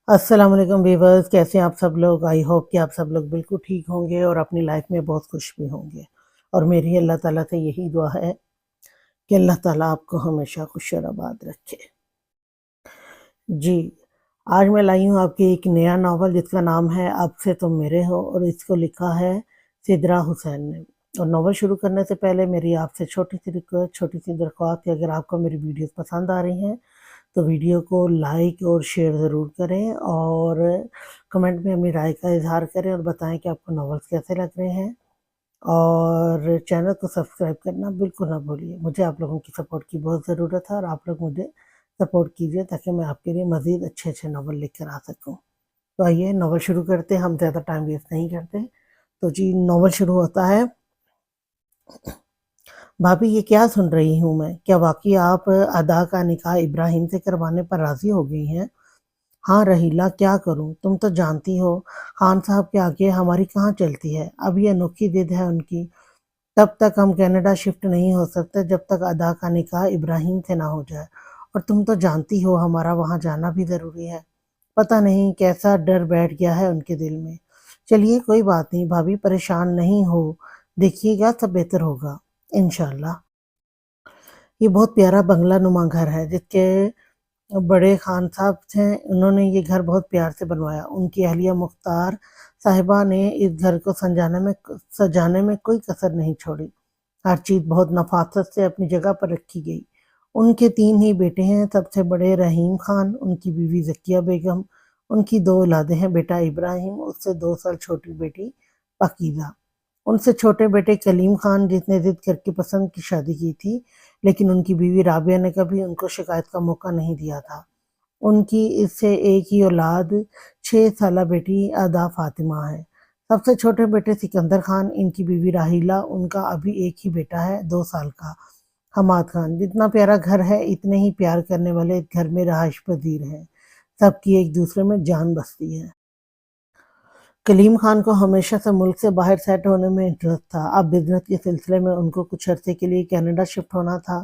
अस्सलाम वालेकुम वीवर्स, कैसे हैं आप सब लोग। आई होप कि आप सब लोग बिल्कुल ठीक होंगे और अपनी लाइफ में बहुत खुश भी होंगे। और मेरी अल्लाह ताला से यही दुआ है कि अल्लाह ताला आपको हमेशा खुश और आबाद रखे। जी, आज मैं लाई हूँ आपके एक नया नावल जिसका नाम है अब से तुम मेरे हो और इसको लिखा है सिद्रा हुसैन ने। और नावल शुरू करने से पहले मेरी आपसे छोटी सी रिक्वेस्ट, छोटी सी दरख्वास्त कि अगर आपको मेरी वीडियोस पसंद आ रही हैं तो वीडियो को लाइक और शेयर ज़रूर करें और कमेंट में अपनी राय का इज़हार करें और बताएं कि आपको नॉवेल्स कैसे लग रहे हैं। और चैनल को सब्सक्राइब करना बिल्कुल ना भूलिए। मुझे आप लोगों की सपोर्ट की बहुत ज़रूरत है और आप लोग मुझे सपोर्ट कीजिए ताकि मैं आपके लिए मज़ीद अच्छे अच्छे नावल लेकर आ सकूं। तो आइए नावल शुरू करते हैं, हम ज़्यादा टाइम वेस्ट नहीं करते। तो जी, नावल शुरू होता है। भाभी, ये क्या सुन रही हूँ मैं? क्या वाकई आप अदा का निकाह इब्राहिम से करवाने पर राज़ी हो गई हैं? हाँ रहीला, क्या करूं, तुम तो जानती हो खान साहब के आगे हमारी कहाँ चलती है। अब ये अनोखी जिद है उनकी। तब तक हम कनाडा शिफ्ट नहीं हो सकते जब तक अदा का निकाह इब्राहिम से ना हो जाए। और तुम तो जानती हो हमारा वहां जाना भी जरूरी है। पता नहीं कैसा डर बैठ गया है उनके दिल में। चलिए कोई बात नहीं भाभी, परेशान नहीं हो, देखिएगा सब बेहतर होगा इंशाल्लाह। ये बहुत प्यारा बंगला नुमा घर है जिसके बड़े खान साहब थे। उन्होंने ये घर बहुत प्यार से बनवाया। उनकी अहलिया मुख्तार साहिबा ने इस घर को सजाने में कोई कसर नहीं छोड़ी। हर चीज बहुत नफासत से अपनी जगह पर रखी गई। उनके 3 ही बेटे हैं। सबसे बड़े रहीम खान, उनकी बीवी जकिया बेगम, उनकी 2 औलादे हैं, बेटा इब्राहिम, उससे 2 साल छोटी बेटी पाकीज़ा। उनसे छोटे बेटे कलीम खान जिसने जिद करके पसंद की शादी की थी, लेकिन उनकी बीवी राबिया ने कभी उनको शिकायत का मौका नहीं दिया था। उनकी इससे एक ही औलाद 6 साला बेटी अदा फातिमा है। सबसे छोटे बेटे सिकंदर खान, इनकी बीवी राहिला, उनका अभी एक ही बेटा है 2 साल का हमाद खान। जितना प्यारा घर है इतने ही प्यार करने वाले इस घर में रहायश पजीर हैं। सबकी एक दूसरे में जान बसती है। कलीम खान को हमेशा से मुल्क से बाहर सेट होने में इंटरेस्ट था। अब बिजनेस के सिलसिले में उनको कुछ अरसे के लिए कनाडा शिफ्ट होना था।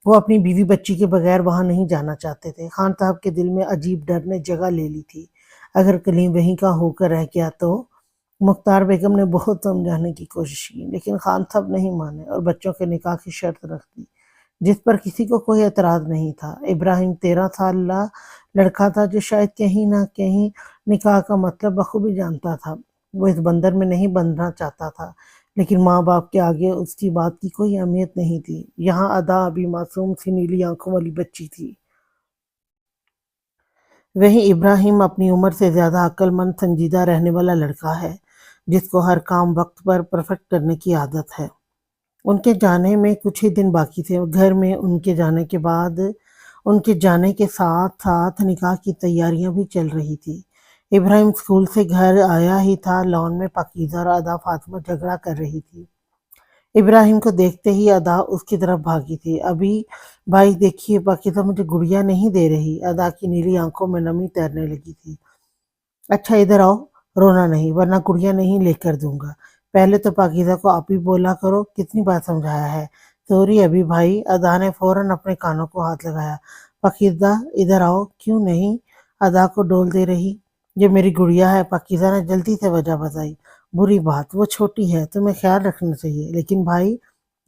वो अपनी बीवी बच्ची के बगैर वहां नहीं जाना चाहते थे। खान साहब के दिल में अजीब डर ने जगह ले ली थी। अगर कलीम वहीं का होकर रह गया तो। मुख्तार बेगम ने बहुत समझाने की कोशिश की लेकिन खान साहब नहीं माने और बच्चों के निकाह की शर्त रख दी, जिस पर किसी को कोई एतराज नहीं था। इब्राहिम 13 साल लड़का था जो शायद कहीं ना कहीं निकाह का मतलब बखूबी जानता था। वो इस बंधन में नहीं बंधना चाहता था, लेकिन माँ बाप के आगे उसकी बात की कोई अहमियत नहीं थी। यहाँ अदा अभी मासूम सी नीली आंखों वाली बच्ची थी। वहीं इब्राहिम अपनी उम्र से ज्यादा अक्लमंद संजीदा रहने वाला लड़का है, जिसको हर काम वक्त पर परफेक्ट करने की आदत है। उनके जाने में कुछ ही दिन बाकी थे। घर में उनके जाने के साथ-साथ निकाह की तैयारियां भी चल रही थी। इब्राहिम स्कूल से घर आया ही था। लॉन में पाकीज़ा और अदा फातिमा झगड़ा कर रही थी। इब्राहिम को देखते ही अदा उसकी तरफ भागी थी। अभी भाई देखिए, पाकीज़ा मुझे गुड़िया नहीं दे रही। अदा की नीली आंखों में नमी तैरने लगी थी। अच्छा इधर आओ, रोना नहीं वरना गुड़िया नहीं लेकर दूंगा। पहले तो पाकीज़ा को आप ही बोला करो, कितनी बार समझाया है। सॉरी अभी भाई, अदा ने फौरन अपने कानों को हाथ लगाया। पाकीज़ा इधर आओ। क्यों नहीं? अदा को डोल दे रही। ये मेरी गुड़िया है। पाकीज़ा ने जल्दी से वजह बताई। बुरी बात, वो छोटी है, तुम्हें ख्याल रखना चाहिए। लेकिन भाई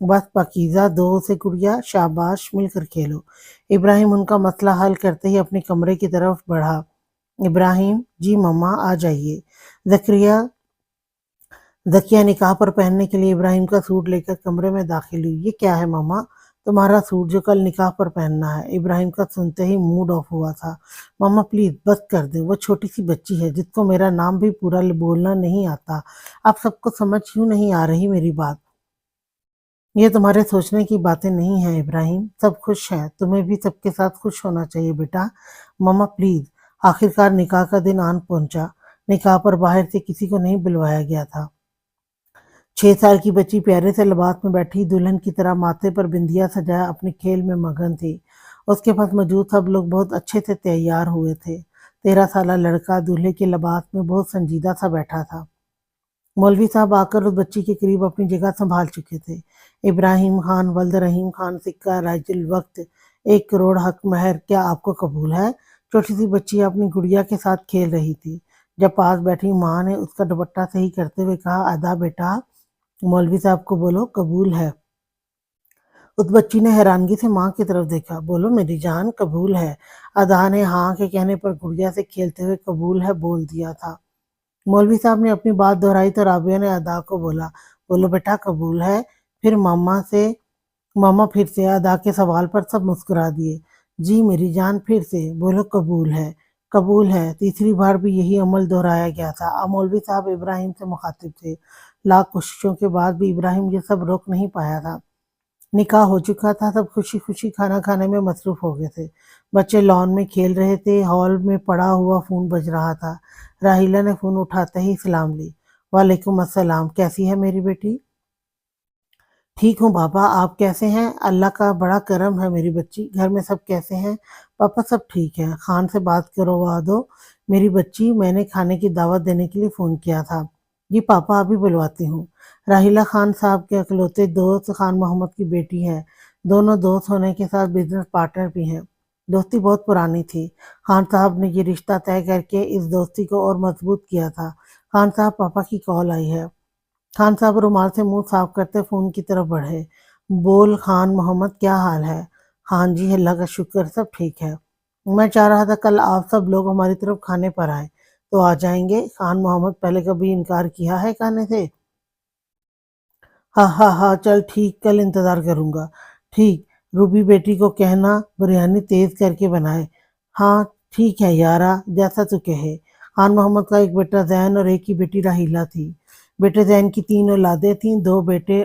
बस पाकीज़ा, दो से गुड़िया, शाबाश मिलकर खेलो। इब्राहिम उनका मसला हल करते ही अपने कमरे की तरफ बढ़ा। इब्राहिम जी मम्मा आ जाइए। जकरिया जकिया निकाह पर पहनने के लिए इब्राहिम का सूट लेकर कमरे में दाखिल हुई। ये क्या है मम्मा? तुम्हारा सूट जो कल निकाह पर पहनना है। इब्राहिम का सुनते ही मूड ऑफ हुआ था। मम्मा प्लीज बस कर दे, वो छोटी सी बच्ची है जिसको मेरा नाम भी पूरा बोलना नहीं आता। आप सबको समझ क्यों नहीं आ रही मेरी बात? ये तुम्हारे सोचने की बातें नहीं है इब्राहिम। सब खुश हैं, तुम्हें भी सबके साथ खुश होना चाहिए बेटा। मम्मा प्लीज। आखिरकार निकाह का दिन आन पहुंचा। निकाह पर बाहर से किसी को नहीं बुलवाया गया था। 6 साल की बच्ची प्यारे से लिबास में बैठी दुल्हन की तरह माथे पर बिंदिया सजाया अपने खेल में मगन थी। उसके पास मौजूद सब लोग बहुत अच्छे से तैयार हुए थे। 13 साल लड़का दूल्हे के लिबास में बहुत संजीदा सा बैठा था। मौलवी साहब आकर उस बच्ची के करीब अपनी जगह संभाल चुके थे। इब्राहिम खान वल्द रहीम खान सिक्का राजुल वक्त 1 करोड़ हक महर क्या आपको कबूल है? چھوٹی سی بچی اپنی گڑیا کے ساتھ کھیل رہی تھی۔ جب پاس بیٹھی ماں نے اس کا دوپٹہ صحیح کرتے ہوئے کہا، ادا بیٹا مولوی صاحب کو بولو قبول ہے۔ اس بچی نے حیرانگی سے ماں کی طرف دیکھا۔ بولو میری جان قبول ہے۔ ادا نے ہاں کے کہنے پر گڑیا سے کھیلتے ہوئے قبول ہے بول دیا تھا۔ مولوی صاحب نے اپنی بات دہرائی تو رابعہ نے ادا کو بولا، بولو بیٹا قبول ہے۔ پھر ماما پھر سے ادا کے سوال پر سب مسکرا دیے۔ جی میری جان پھر سے بولو قبول ہے۔ قبول ہے۔ تیسری بار بھی یہی عمل دہرایا گیا تھا۔ اب مولوی صاحب ابراہیم سے مخاطب تھے۔ لاکھ کوششوں کے بعد بھی ابراہیم یہ سب روک نہیں پایا تھا۔ نکاح ہو چکا تھا، سب خوشی خوشی کھانا کھانے میں مصروف ہو گئے تھے۔ بچے لان میں کھیل رہے تھے۔ ہال میں پڑا ہوا فون بج رہا تھا۔ راحیلہ نے فون اٹھاتے ہی سلام لی۔ وعلیکم السلام، کیسی ہے میری بیٹی؟ ٹھیک ہوں پاپا، آپ کیسے ہیں؟ اللہ کا بڑا کرم ہے میری بچی، گھر میں سب کیسے ہیں؟ پاپا سب ٹھیک ہے۔ خان سے بات کروا دو میری بچی، میں نے کھانے کی دعوت دینے کے لیے فون کیا تھا۔ جی پاپا ابھی بلواتی ہوں۔ راحیلہ خان صاحب کے اکلوتے دوست خان محمد کی بیٹی ہے۔ دونوں دوست ہونے کے ساتھ بزنس پارٹنر بھی ہیں۔ دوستی بہت پرانی تھی۔ خان صاحب نے یہ رشتہ طے کر کے اس دوستی کو اور مضبوط کیا تھا۔ خان صاحب پاپا کی کال آئی ہے۔ خان صاحب رومال سے منہ صاف کرتے فون کی طرف بڑھے۔ بول خان محمد کیا حال ہے؟ خان جی اللہ کا شکر سب ٹھیک ہے۔ میں چاہ رہا تھا کل آپ سب لوگ ہماری طرف کھانے پر آئے تو آ جائیں گے۔ خان محمد پہلے کبھی انکار کیا ہے کھانے سے؟ ہاں ہاں ہاں چل ٹھیک، کل انتظار کروں گا۔ ٹھیک، روبی بیٹی کو کہنا بریانی تیز کر کے بنائے۔ ہاں ٹھیک ہے یارا، جیسا تو کہے۔ خان محمد کا ایک بیٹا زین اور ایک ہی بیٹی راحیلہ تھی۔ بیٹے زین کی 3 اولادیں تھیں، 2 بیٹے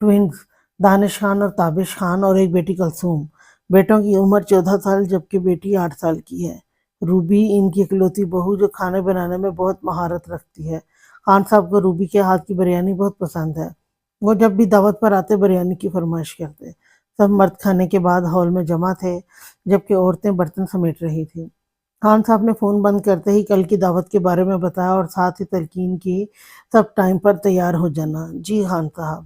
ٹوئنز دانش خان اور تابش خان اور ایک بیٹی کلثوم۔ بیٹوں کی عمر 14 سال جبکہ بیٹی 8 سال کی ہے۔ روبی ان کی اکلوتی بہو جو کھانے بنانے میں بہت مہارت رکھتی ہے۔ خان صاحب کو روبی کے ہاتھ کی بریانی بہت پسند ہے۔ وہ جب بھی دعوت پر آتے بریانی کی فرمائش کرتے۔ سب مرد کھانے کے بعد ہال میں جمع تھے جبکہ عورتیں برتن سمیٹ رہی تھیں۔ خان صاحب نے فون بند کرتے ہی کل کی دعوت کے بارے میں بتایا اور ساتھ ہی تلقین کی، سب ٹائم پر تیار ہو جانا۔ جی خان صاحب۔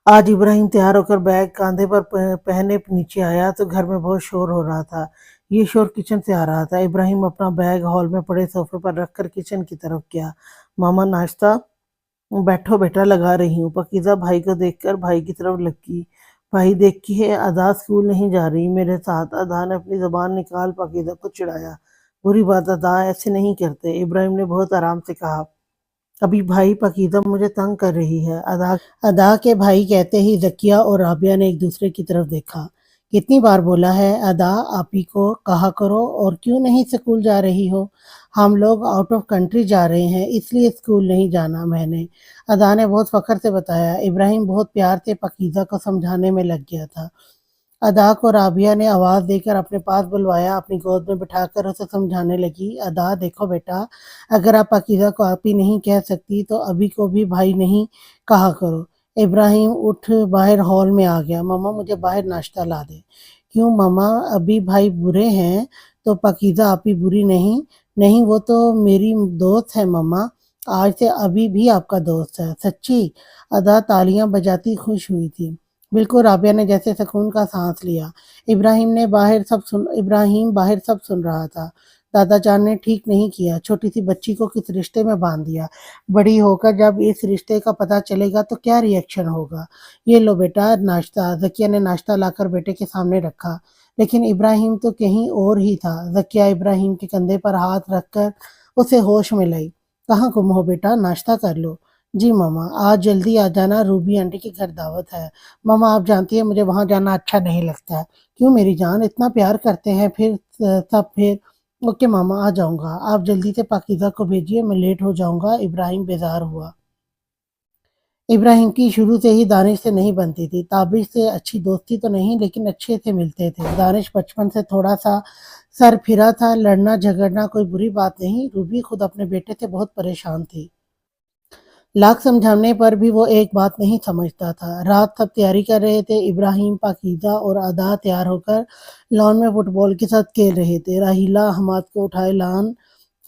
آج ابراہیم تیار ہو کر بیگ کاندھے پر پہنے نیچے آیا تو گھر میں بہت شور ہو رہا تھا۔ یہ شور کچن سے آ رہا تھا۔ ابراہیم اپنا بیگ ہال میں پڑے صوفے پر رکھ کر کچن کی طرف گیا۔ ماما ناشتہ؟ بیٹھو بیٹا لگا رہی ہوں۔ پاکیزہ بھائی کو دیکھ کر بھائی کی طرف لکی۔ بھائی دیکھیے ادا اسکول نہیں جا رہی میرے ساتھ۔ ادا نے اپنی زبان نکال پاکیزہ کو چڑھایا۔ بری بات ادا، ایسے نہیں کرتے۔ ابراہیم نے بہت آرام سے کہا۔ ابھی بھائی پاکیزہ مجھے تنگ کر رہی ہے۔ ادا کے بھائی کہتے ہی ذکیہ اور رابعہ نے ایک دوسرے کی طرف دیکھا۔ کتنی بار بولا ہے ادا آپی کو کہا کرو اور کیوں نہیں اسکول جا رہی ہو؟ ہم لوگ آؤٹ آف کنٹری جا رہے ہیں اس لیے اسکول نہیں جانا میں نے، ادا نے بہت فخر سے بتایا۔ ابراہیم بہت پیار سے پاکیزہ کو سمجھانے میں لگ گیا تھا۔ ادا کو رابعہ نے آواز دے کر اپنے پاس بلوایا، اپنی گود میں بٹھا کر اسے سمجھانے لگی۔ ادا دیکھو بیٹا، اگر آپ پاکیزہ کو آپی نہیں کہہ سکتی تو ابھی کو بھی بھائی نہیں کہا کرو۔ ابراہیم اٹھ باہر ہال میں آ گیا۔ ماما مجھے باہر ناشتہ لا دے۔ کیوں ماما، ابھی بھائی برے ہیں تو پاکیزہ آپی بری نہیں؟ نہیں وہ تو میری دوست ہے ماما، آج سے ابھی بھی آپ کا دوست ہے۔ سچی؟ ادا تالیاں بجاتی خوش ہوئی تھی۔ بالکل، رابعہ نے جیسے سکون کا سانس لیا۔ ابراہیم باہر سب سن رہا تھا۔ دادا جان نے ٹھیک نہیں کیا، چھوٹی سی بچی کو کس رشتے میں باندھ دیا۔ بڑی ہو کر جب اس رشتے کا پتہ چلے گا تو کیا ری ایکشن ہوگا۔ یہ لو بیٹا ناشتہ۔ ذکیہ نے ناشتہ لا کر بیٹے کے سامنے رکھا، لیکن ابراہیم تو کہیں اور ہی تھا۔ ذکیہ ابراہیم کے کندھے پر ہاتھ رکھ کر اسے ہوش میں لائی۔ کہاں گم ہو بیٹا، ناشتہ کر لو۔ جی ماما، آج جلدی آ جانا، روبی آنٹی کے گھر دعوت ہے۔ ماما آپ جانتی ہیں مجھے وہاں جانا اچھا نہیں لگتا ہے۔ کیوں میری جان، اتنا پیار کرتے ہیں پھر اوکے ماما آ جاؤں گا، آپ جلدی سے پاکیزہ کو بھیجیے، میں لیٹ ہو جاؤں گا۔ ابراہیم بیزار ہوا۔ ابراہیم کی شروع سے ہی دانش سے نہیں بنتی تھی۔ تابش سے اچھی دوستی تو نہیں لیکن اچھے سے ملتے تھے۔ دانش بچپن سے تھوڑا سا سر پھرا تھا، لڑنا جھگڑنا کوئی بری بات نہیں۔ روبی خود اپنے بیٹے سے بہت پریشان تھی۔ لاکھ سمجھانے پر بھی وہ ایک بات نہیں سمجھتا تھا۔ رات سب تیاری کر رہے تھے۔ ابراہیم، پاکیزہ اور ادا تیار ہو کر لان میں فٹ بال کے ساتھ کھیل رہے تھے۔ راحیلہ حماد کو اٹھائے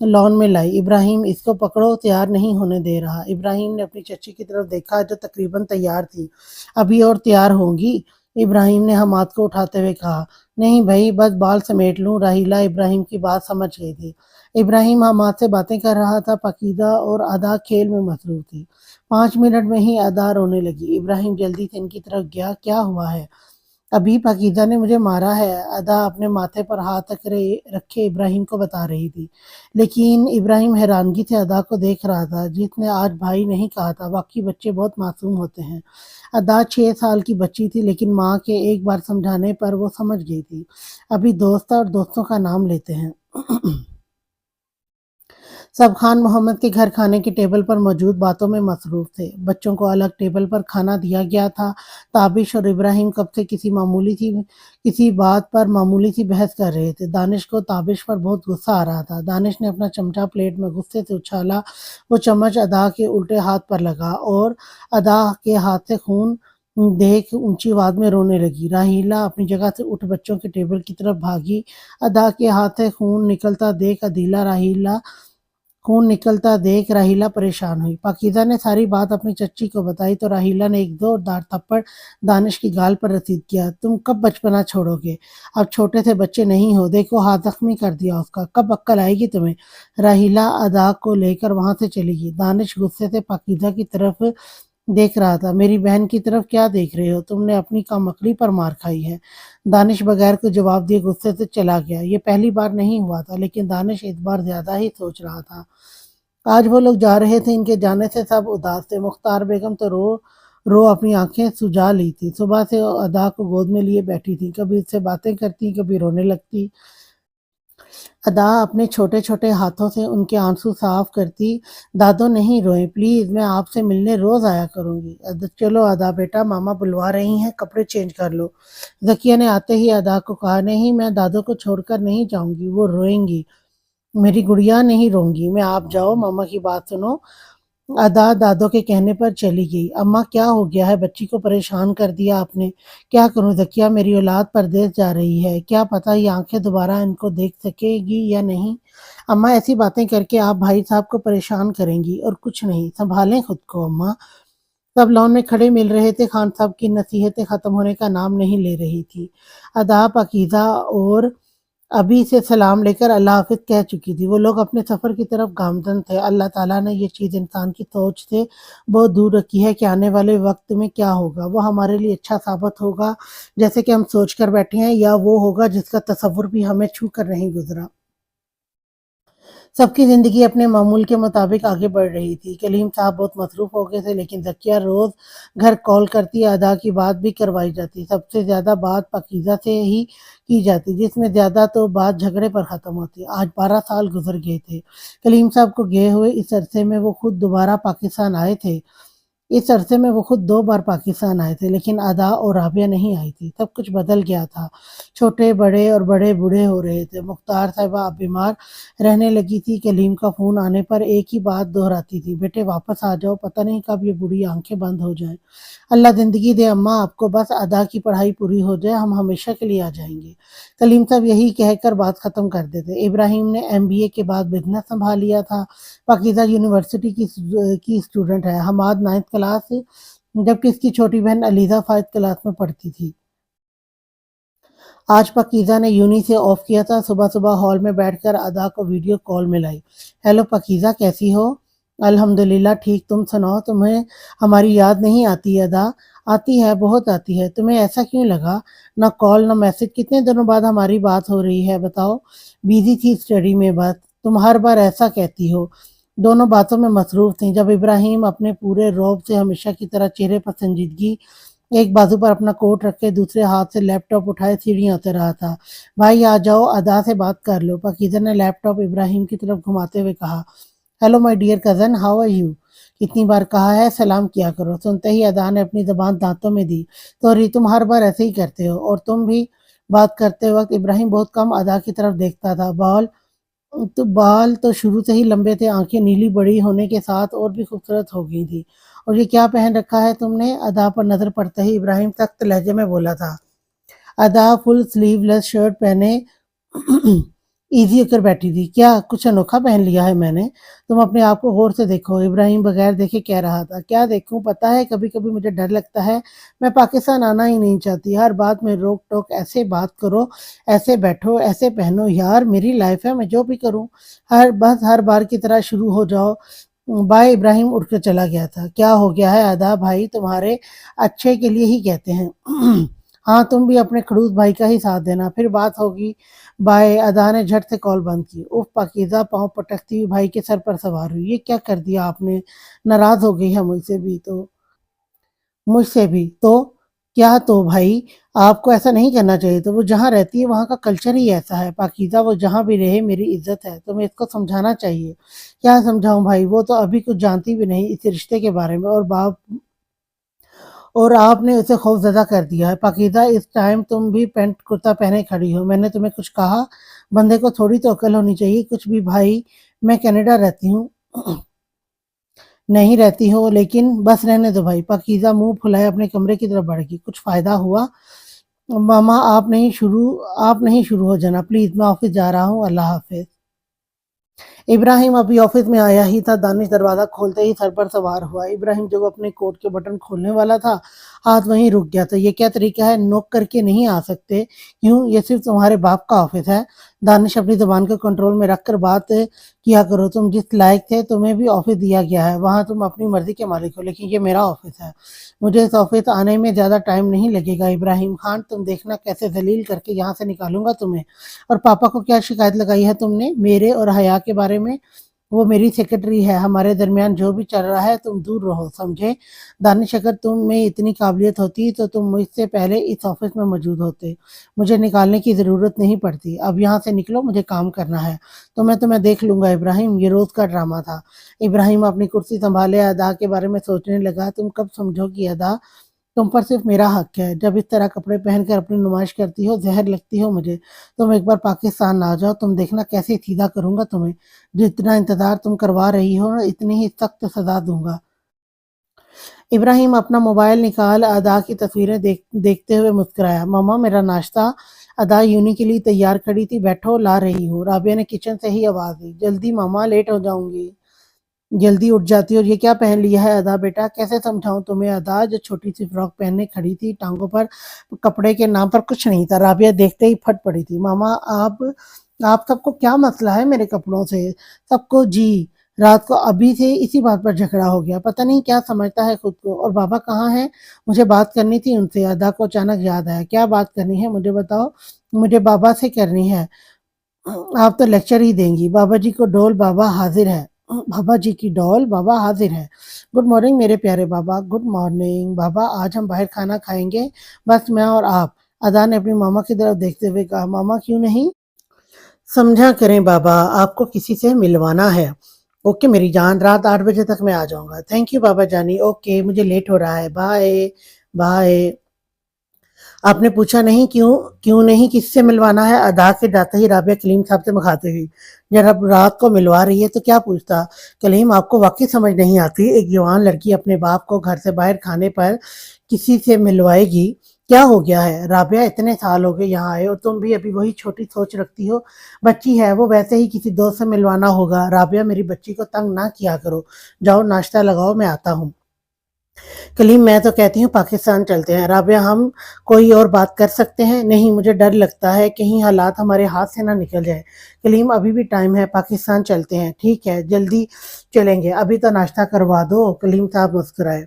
لان میں لائی۔ ابراہیم اس کو پکڑو، تیار نہیں ہونے دے رہا۔ ابراہیم نے اپنی چچی کی طرف دیکھا جو تقریباً تیار تھی۔ ابھی اور تیار ہوں گی؟ ابراہیم نے حماد کو اٹھاتے ہوئے کہا۔ نہیں بھائی، بس بال سمیٹ لوں۔ راحیلہ ابراہیم کی بات سمجھ گئی تھی۔ ابراہیم حماد سے باتیں کر رہا تھا، پاکیزہ اور ادا کھیل میں مصروف تھی۔ 5 منٹ میں ہی ادا رونے لگی۔ ابراہیم جلدی سے ان کی طرف گیا۔ کیا ہوا ہے؟ ابھی پاکیزہ نے مجھے مارا ہے، ادا اپنے ماتھے پر ہاتھ رکھے ابراہیم کو بتا رہی تھی۔ لیکن ابراہیم حیرانگی سے ادا کو دیکھ رہا تھا، جس نے آج بھائی نہیں کہا تھا۔ واقعی بچے بہت معصوم ہوتے ہیں۔ ادا 6 سال کی بچی تھی، لیکن ماں کے ایک بار سمجھانے پر وہ سمجھ گئی تھی۔ ابھی دوست اور دوستوں کا نام لیتے ہیں۔ سب خان محمد کے گھر کھانے کی ٹیبل پر موجود باتوں میں مصروف تھے۔ بچوں کو الگ ٹیبل پر کھانا دیا گیا تھا۔ تابش اور ابراہیم کب سے کسی بات پر معمولی سی بحث کر رہے تھے۔ دانش کو تابش پر بہت غصہ آ رہا تھا۔ دانش نے اپنا چمچہ پلیٹ میں غصے سے اچھالا۔ وہ چمچ ادا کے الٹے ہاتھ پر لگا اور ادا کے ہاتھ سے خون دیکھ اونچی آواز میں رونے لگی۔ راحیلہ اپنی جگہ سے اٹھ بچوں کے ٹیبل کی طرف بھاگی۔ ادا کے ہاتھ سے خون نکلتا دیکھ راحیلہ پریشان ہوئی۔ پاکیزہ نے ساری بات اپنی چچی کو بتائی تو راحیلہ نے ایک زوردار تھپڑ دانش کی گال پر رسید کیا۔ تم کب بچپنا چھوڑو گے؟ اب چھوٹے سے بچے نہیں ہو، دیکھو ہاتھ زخمی کر دیا اس کا، کب عقل آئے گی تمہیں؟ راحیلہ ادا کو لے کر وہاں سے چلی گئی۔ دانش غصے سے پاکیزہ کی طرف دیکھ رہا تھا۔ میری بہن کی طرف کیا دیکھ رہے ہو؟ تم نے اپنی کم عقلی پر مار کھائی ہے۔ دانش بغیر کوئی جواب دیے غصے سے چلا گیا۔ یہ پہلی بار نہیں ہوا تھا، لیکن دانش اس بار زیادہ ہی سوچ رہا تھا۔ آج وہ لوگ جا رہے تھے، ان کے جانے سے سب اداس تھے۔ مختار بیگم تو رو اپنی آنکھیں سجا لی تھی۔ صبح سے ادا کو گود میں لیے بیٹھی تھی، کبھی اس سے باتیں کرتی، کبھی رونے لگتی۔ ادا اپنے چھوٹے چھوٹے ہاتھوں سے ان کے آنسو صاف کرتی۔ دادو نہیں روئیں پلیز، میں آپ سے ملنے روز آیا کروں گی۔ چلو ادا بیٹا، ماما بلوا رہی ہیں، کپڑے چینج کر لو۔ ذکیہ نے آتے ہی ادا کو کہا، نہیں میں دادو کو چھوڑ کر نہیں جاؤں گی، وہ روئیں گی۔ میری گڑیا نہیں روں گی، میں آپ جاؤ، ماما کی بات سنو۔ ادا دادو کے کہنے پر چلی گئی۔ اماں کیا ہو گیا ہے؟ بچی کو پریشان کر دیا آپ نے۔ کیا کروں ذکیہ، میری اولاد پردیس جا رہی ہے، کیا پتہ یہ آنکھیں دوبارہ ان کو دیکھ سکے گی یا نہیں۔ اماں ایسی باتیں کر کے آپ بھائی صاحب کو پریشان کریں گی، اور کچھ نہیں، سنبھالیں خود کو اماں۔ سب لان میں کھڑے مل رہے تھے۔ خان صاحب کی نصیحتیں ختم ہونے کا نام نہیں لے رہی تھی۔ ادا پاکیزہ اور ابھی سے سلام لے کر اللہ حافظ کہہ چکی تھی۔ وہ لوگ اپنے سفر کی طرف گامزن تھے۔ اللہ تعالیٰ نے یہ چیز انسان کی سوچ سے بہت دور رکھی ہے کہ آنے والے وقت میں کیا ہوگا، وہ ہمارے لیے اچھا ثابت ہوگا جیسے کہ ہم سوچ کر بیٹھے ہیں، یا وہ ہوگا جس کا تصور بھی ہمیں چھو کر نہیں گزرا۔ سب کی زندگی اپنے معمول کے مطابق آگے بڑھ رہی تھی۔ کلیم صاحب بہت مصروف ہو گئے تھے، لیکن ذکیہ روز گھر کال کرتی، ادا کی بات بھی کروائی جاتی۔ سب سے زیادہ بات پاکیزہ سے ہی کی جاتی، جس میں زیادہ تو بات جھگڑے پر ختم ہوتی۔ آج 12 سال گزر گئے تھے کلیم صاحب کو گئے ہوئے۔ اس عرصے میں وہ خود 2 بار پاکستان آئے تھے، لیکن ادا اور رابعہ نہیں آئی تھی۔ سب کچھ بدل گیا تھا۔ چھوٹے بڑے اور بڑے بوڑھے ہو رہے تھے۔ مختار صاحبہ اب بیمار رہنے لگی تھی۔ کلیم کا فون آنے پر ایک ہی بات دہراتی تھی، بیٹے واپس آ جاؤ، پتہ نہیں کب یہ بوڑھی آنکھیں بند ہو جائیں۔ اللہ زندگی دے اماں آپ کو، بس ادا کی پڑھائی پوری ہو جائے، ہم ہمیشہ کے لیے آ جائیں گے۔ کلیم صاحب یہی کہہ کر بات ختم کر دیتے۔ ابراہیم نے MBA کے بعد بزنس سنبھال لیا تھا۔ پاکیزہ یونیورسٹی کی اسٹوڈنٹ ہے۔ حماد 9th کلاس، جبکہ اس کی چھوٹی بہن علیزہ 5th کلاس میں پڑھتی تھی۔ آج پاکیزہ نے یونی سے آف کیا تھا۔ صبح صبح ہال میں بیٹھ کر ادا کو ویڈیو کال ملائی۔ ہیلو پاکیزہ، کیسی ہو؟ الحمدللہ ٹھیک، تم سناؤ، تمہیں ہماری یاد نہیں آتی؟ ادا آتی ہے، بہت آتی ہے۔ تمہیں ایسا کیوں لگا؟ نہ کال نہ میسج، کتنے دنوں بعد ہماری بات ہو رہی ہے، بتاؤ۔ بیزی تھی اسٹڈی میں بس، تم ہر بار ایسا کہتی ہو۔ دونوں باتوں میں مصروف تھیں۔ جب ابراہیم اپنے پورے روب سے ہمیشہ کی طرح چہرے پر سنجیدگی، ایک بازو پر اپنا کوٹ رکھے دوسرے ہاتھ سے لیپ ٹاپ اٹھائے سیڑھیاں اتر رہا تھا۔ بھائی آ جاؤ، ادا سے بات کر لو۔ پاکیزہ نے لیپ ٹاپ ابراہیم کی طرف گھماتے ہوئے کہا، hello my dear cousin, how are you? کتنی بار کہا ہے سلام کیا کرو۔ سنتے ہی ادا نے اپنی زبان دانتوں میں دی، سوری، تم ہر بار ایسے ہی کرتے ہو۔ اور تم بھی۔ بات کرتے وقت ابراہیم بہت کم ادا کی طرف دیکھتا تھا۔ بال تو شروع سے ہی لمبے تھے، آنکھیں نیلی بڑی ہونے کے ساتھ اور بھی خوبصورت ہو گئی تھی۔ اور یہ کیا پہن رکھا ہے تم نے؟ ادا پر نظر پڑتے ہی ابراہیم سخت لہجے میں بولا تھا۔ ادا فل سلیو لیس شرٹ پہنے ईज़ी होकर बैठी थी। क्या कुछ अनोखा पहन लिया है मैंने? तुम अपने आप को गौर से देखो। इब्राहिम बगैर देखे कह रहा था। क्या देखूं? पता है कभी-कभी मुझे डर लगता है। मैं पाकिस्तान आना ही नहीं चाहती। हर बात में रोक-टोक, ऐसे बात करो, ऐसे बैठो, ऐसे पहनो। यार मेरी लाइफ है, मैं जो भी करूं। हर बार की तरह शुरू हो जाओ। बाय इब्राहिम उठकर चला गया था। क्या हो गया है अदा भाई? तुम्हारे अच्छे के लिए ही कहते हैं। हाँ तुम भी अपने खड़ूस भाई का ही साथ देना, फिर बात होगी। बाय। अदा ने झट से कॉल बंद की। उफ पाकीज़ा पाँव पटकती हुई भाई के सर पर सवार हुई। ये क्या कर दिया आपने? नाराज़ हो गई है मुझसे भी तो क्या तो भाई? आपको ऐसा नहीं करना चाहिए। तो वो जहाँ रहती है वहाँ का कल्चर ही ऐसा है पाकीज़ा, वो जहाँ भी रहे मेरी इज़्ज़त है, तुम्हें इसको समझाना चाहिए। क्या समझाऊँ भाई? वो तो अभी कुछ जानती भी नहीं इस रिश्ते के बारे में, और आपने उसे खौफज़दा कर दिया है। पाकीज़ा इस टाइम तुम भी पैंट कुर्ता पहने खड़ी हो। मैंने तुम्हें कुछ कहा? बंदे को थोड़ी तो अकल होनी चाहिए। कुछ भी भाई, मैं कनाडा रहती हूँ। नहीं रहती हो लेकिन बस रहने दो भाई। पाकीज़ा मुँह फुलाए अपने कमरे की तरफ बढ़ गई। कुछ फ़ायदा हुआ? मामा आप नहीं शुरू हो जाना प्लीज़, मैं ऑफ़िस जा रहा हूँ, अल्लाह हाफ़िज़। इब्राहिम अभी ऑफिस में आया ही था। दानिश दरवाज़ा खोलते ही सर पर सवार हुआ। इब्राहिम जब अपने कोट के बटन खोलने वाला था, हाथ वहीं रुक गया था। ये क्या तरीका है? नॉक करके नहीं आ सकते? क्यों? ये सिर्फ तुम्हारे बाप का ऑफिस है। दानिश अपनी ज़ुबान को कंट्रोल में रखकर बात किया करो। तुम जिस लायक थे तुम्हें भी ऑफिस दिया गया है, वहाँ तुम अपनी मर्ज़ी के मालिक हो, लेकिन ये मेरा ऑफिस है। मुझे इस ऑफिस आने में ज़्यादा टाइम नहीं लगेगा इब्राहिम खान, तुम देखना कैसे ज़लील करके यहाँ से निकालूँगा तुम्हें। और पापा को क्या शिकायत लगाई है तुमने मेरे और हया के बारे में? वो मेरी सेक्रेटरी है, हमारे दरमियान जो भी चल रहा है तुम दूर रहो, समझे? दानिश अगर तुम में इतनी काबिलियत होती तो तुम मुझसे पहले इस ऑफिस में मौजूद होते। मुझे निकालने की ज़रूरत नहीं पड़ती। अब यहाँ से निकलो, मुझे काम करना है। तो मैं तुम्हें देख लूँगा इब्राहिम। ये रोज़ का ड्रामा था। इब्राहिम अपनी कुर्सी संभाले अदा के बारे में सोचने लगा। तुम कब समझोगी अदा? तुम पर सिर्फ मेरा हक है। जब इस तरह कपड़े पहनकर अपनी नुमाइश करती हो, ज़हर लगती हो मुझे। तुम एक बार पाकिस्तान आ जाओ, तुम देखना कैसे सीधा करूँगा तुम्हें। जितना इंतज़ार तुम करवा रही हो ना, इतनी ही सख्त सज़ा दूँगा। इब्राहिम अपना मोबाइल निकाल अदा की तस्वीरें देखते हुए मुस्कुराया। मम्मा मेरा नाश्ता। अदा यूनी के लिए तैयार खड़ी थी। बैठो, ला रही हूँ। राबिया ने किचन से ही आवाज़ दी। जल्दी मामा, लेट हो जाऊँगी। जल्दी उठ जाती है। और ये क्या पहन लिया है अदा बेटा? कैसे समझाऊं तुम्हें अदा? जो छोटी सी फ्रॉक पहनने खड़ी थी, टांगों पर कपड़े के नाम पर कुछ नहीं था। राबिया देखते ही फट पड़ी थी। मामा आप सबको क्या मसला है मेरे कपड़ों से? सबको जी। रात को अभी से इसी बात पर झगड़ा हो गया। पता नहीं क्या समझता है खुद को। और बाबा कहाँ हैं? मुझे बात करनी थी उनसे। अदा को अचानक याद आया। क्या बात करनी है मुझे बताओ? मुझे बाबा से करनी है। आप तो लेक्चर ही देंगी। बाबा जी को डॉल बाबा हाजिर है। बाबा जी की डॉल बाबा हाजिर है। गुड मॉर्निंग मेरे प्यारे बाबा। गुड मॉर्निंग बाबा, आज हम बाहर खाना खाएंगे, बस मैं और आप। अदा ने अपनी मामा की तरफ देखते हुए कहा। मामा क्यों नहीं? समझा करें बाबा, आपको किसी से मिलवाना है। ओके मेरी जान, रात 8 बजे तक मैं आ जाऊंगा। थैंक यू बाबा जानी। ओके मुझे लेट हो रहा है, बाय। बाय। आपने पूछा नहीं क्यों? क्यों नहीं, किससे मिलवाना है? अदा से जाते ही राबिया कलीम साहब से मुखातिब हुई। जब अब रात को मिलवा रही है तो क्या पूछता? कलीम आपको वाकई समझ नहीं आती, एक जवान लड़की अपने बाप को घर से बाहर खाने पर किसी से मिलवाएगी? क्या हो गया है राबिया? इतने साल हो गए यहाँ आए और तुम भी अभी वही छोटी सोच रखती हो। बच्ची है वो, वैसे ही किसी दोस्त से मिलवाना होगा। राबिया मेरी बच्ची को तंग ना किया करो। जाओ नाश्ता लगाओ, मैं आता हूँ। कलीम मैं तो कहती हूँ पाकिस्तान चलते हैं। राबिया हम कोई और बात कर सकते हैं? नहीं, मुझे डर लगता है कहीं हालात हमारे हाथ से ना निकल जाए। कलीम अभी भी टाइम है, पाकिस्तान चलते हैं। ठीक है जल्दी चलेंगे, अभी तो नाश्ता करवा दो। कलीम साहब मुस्कुराए।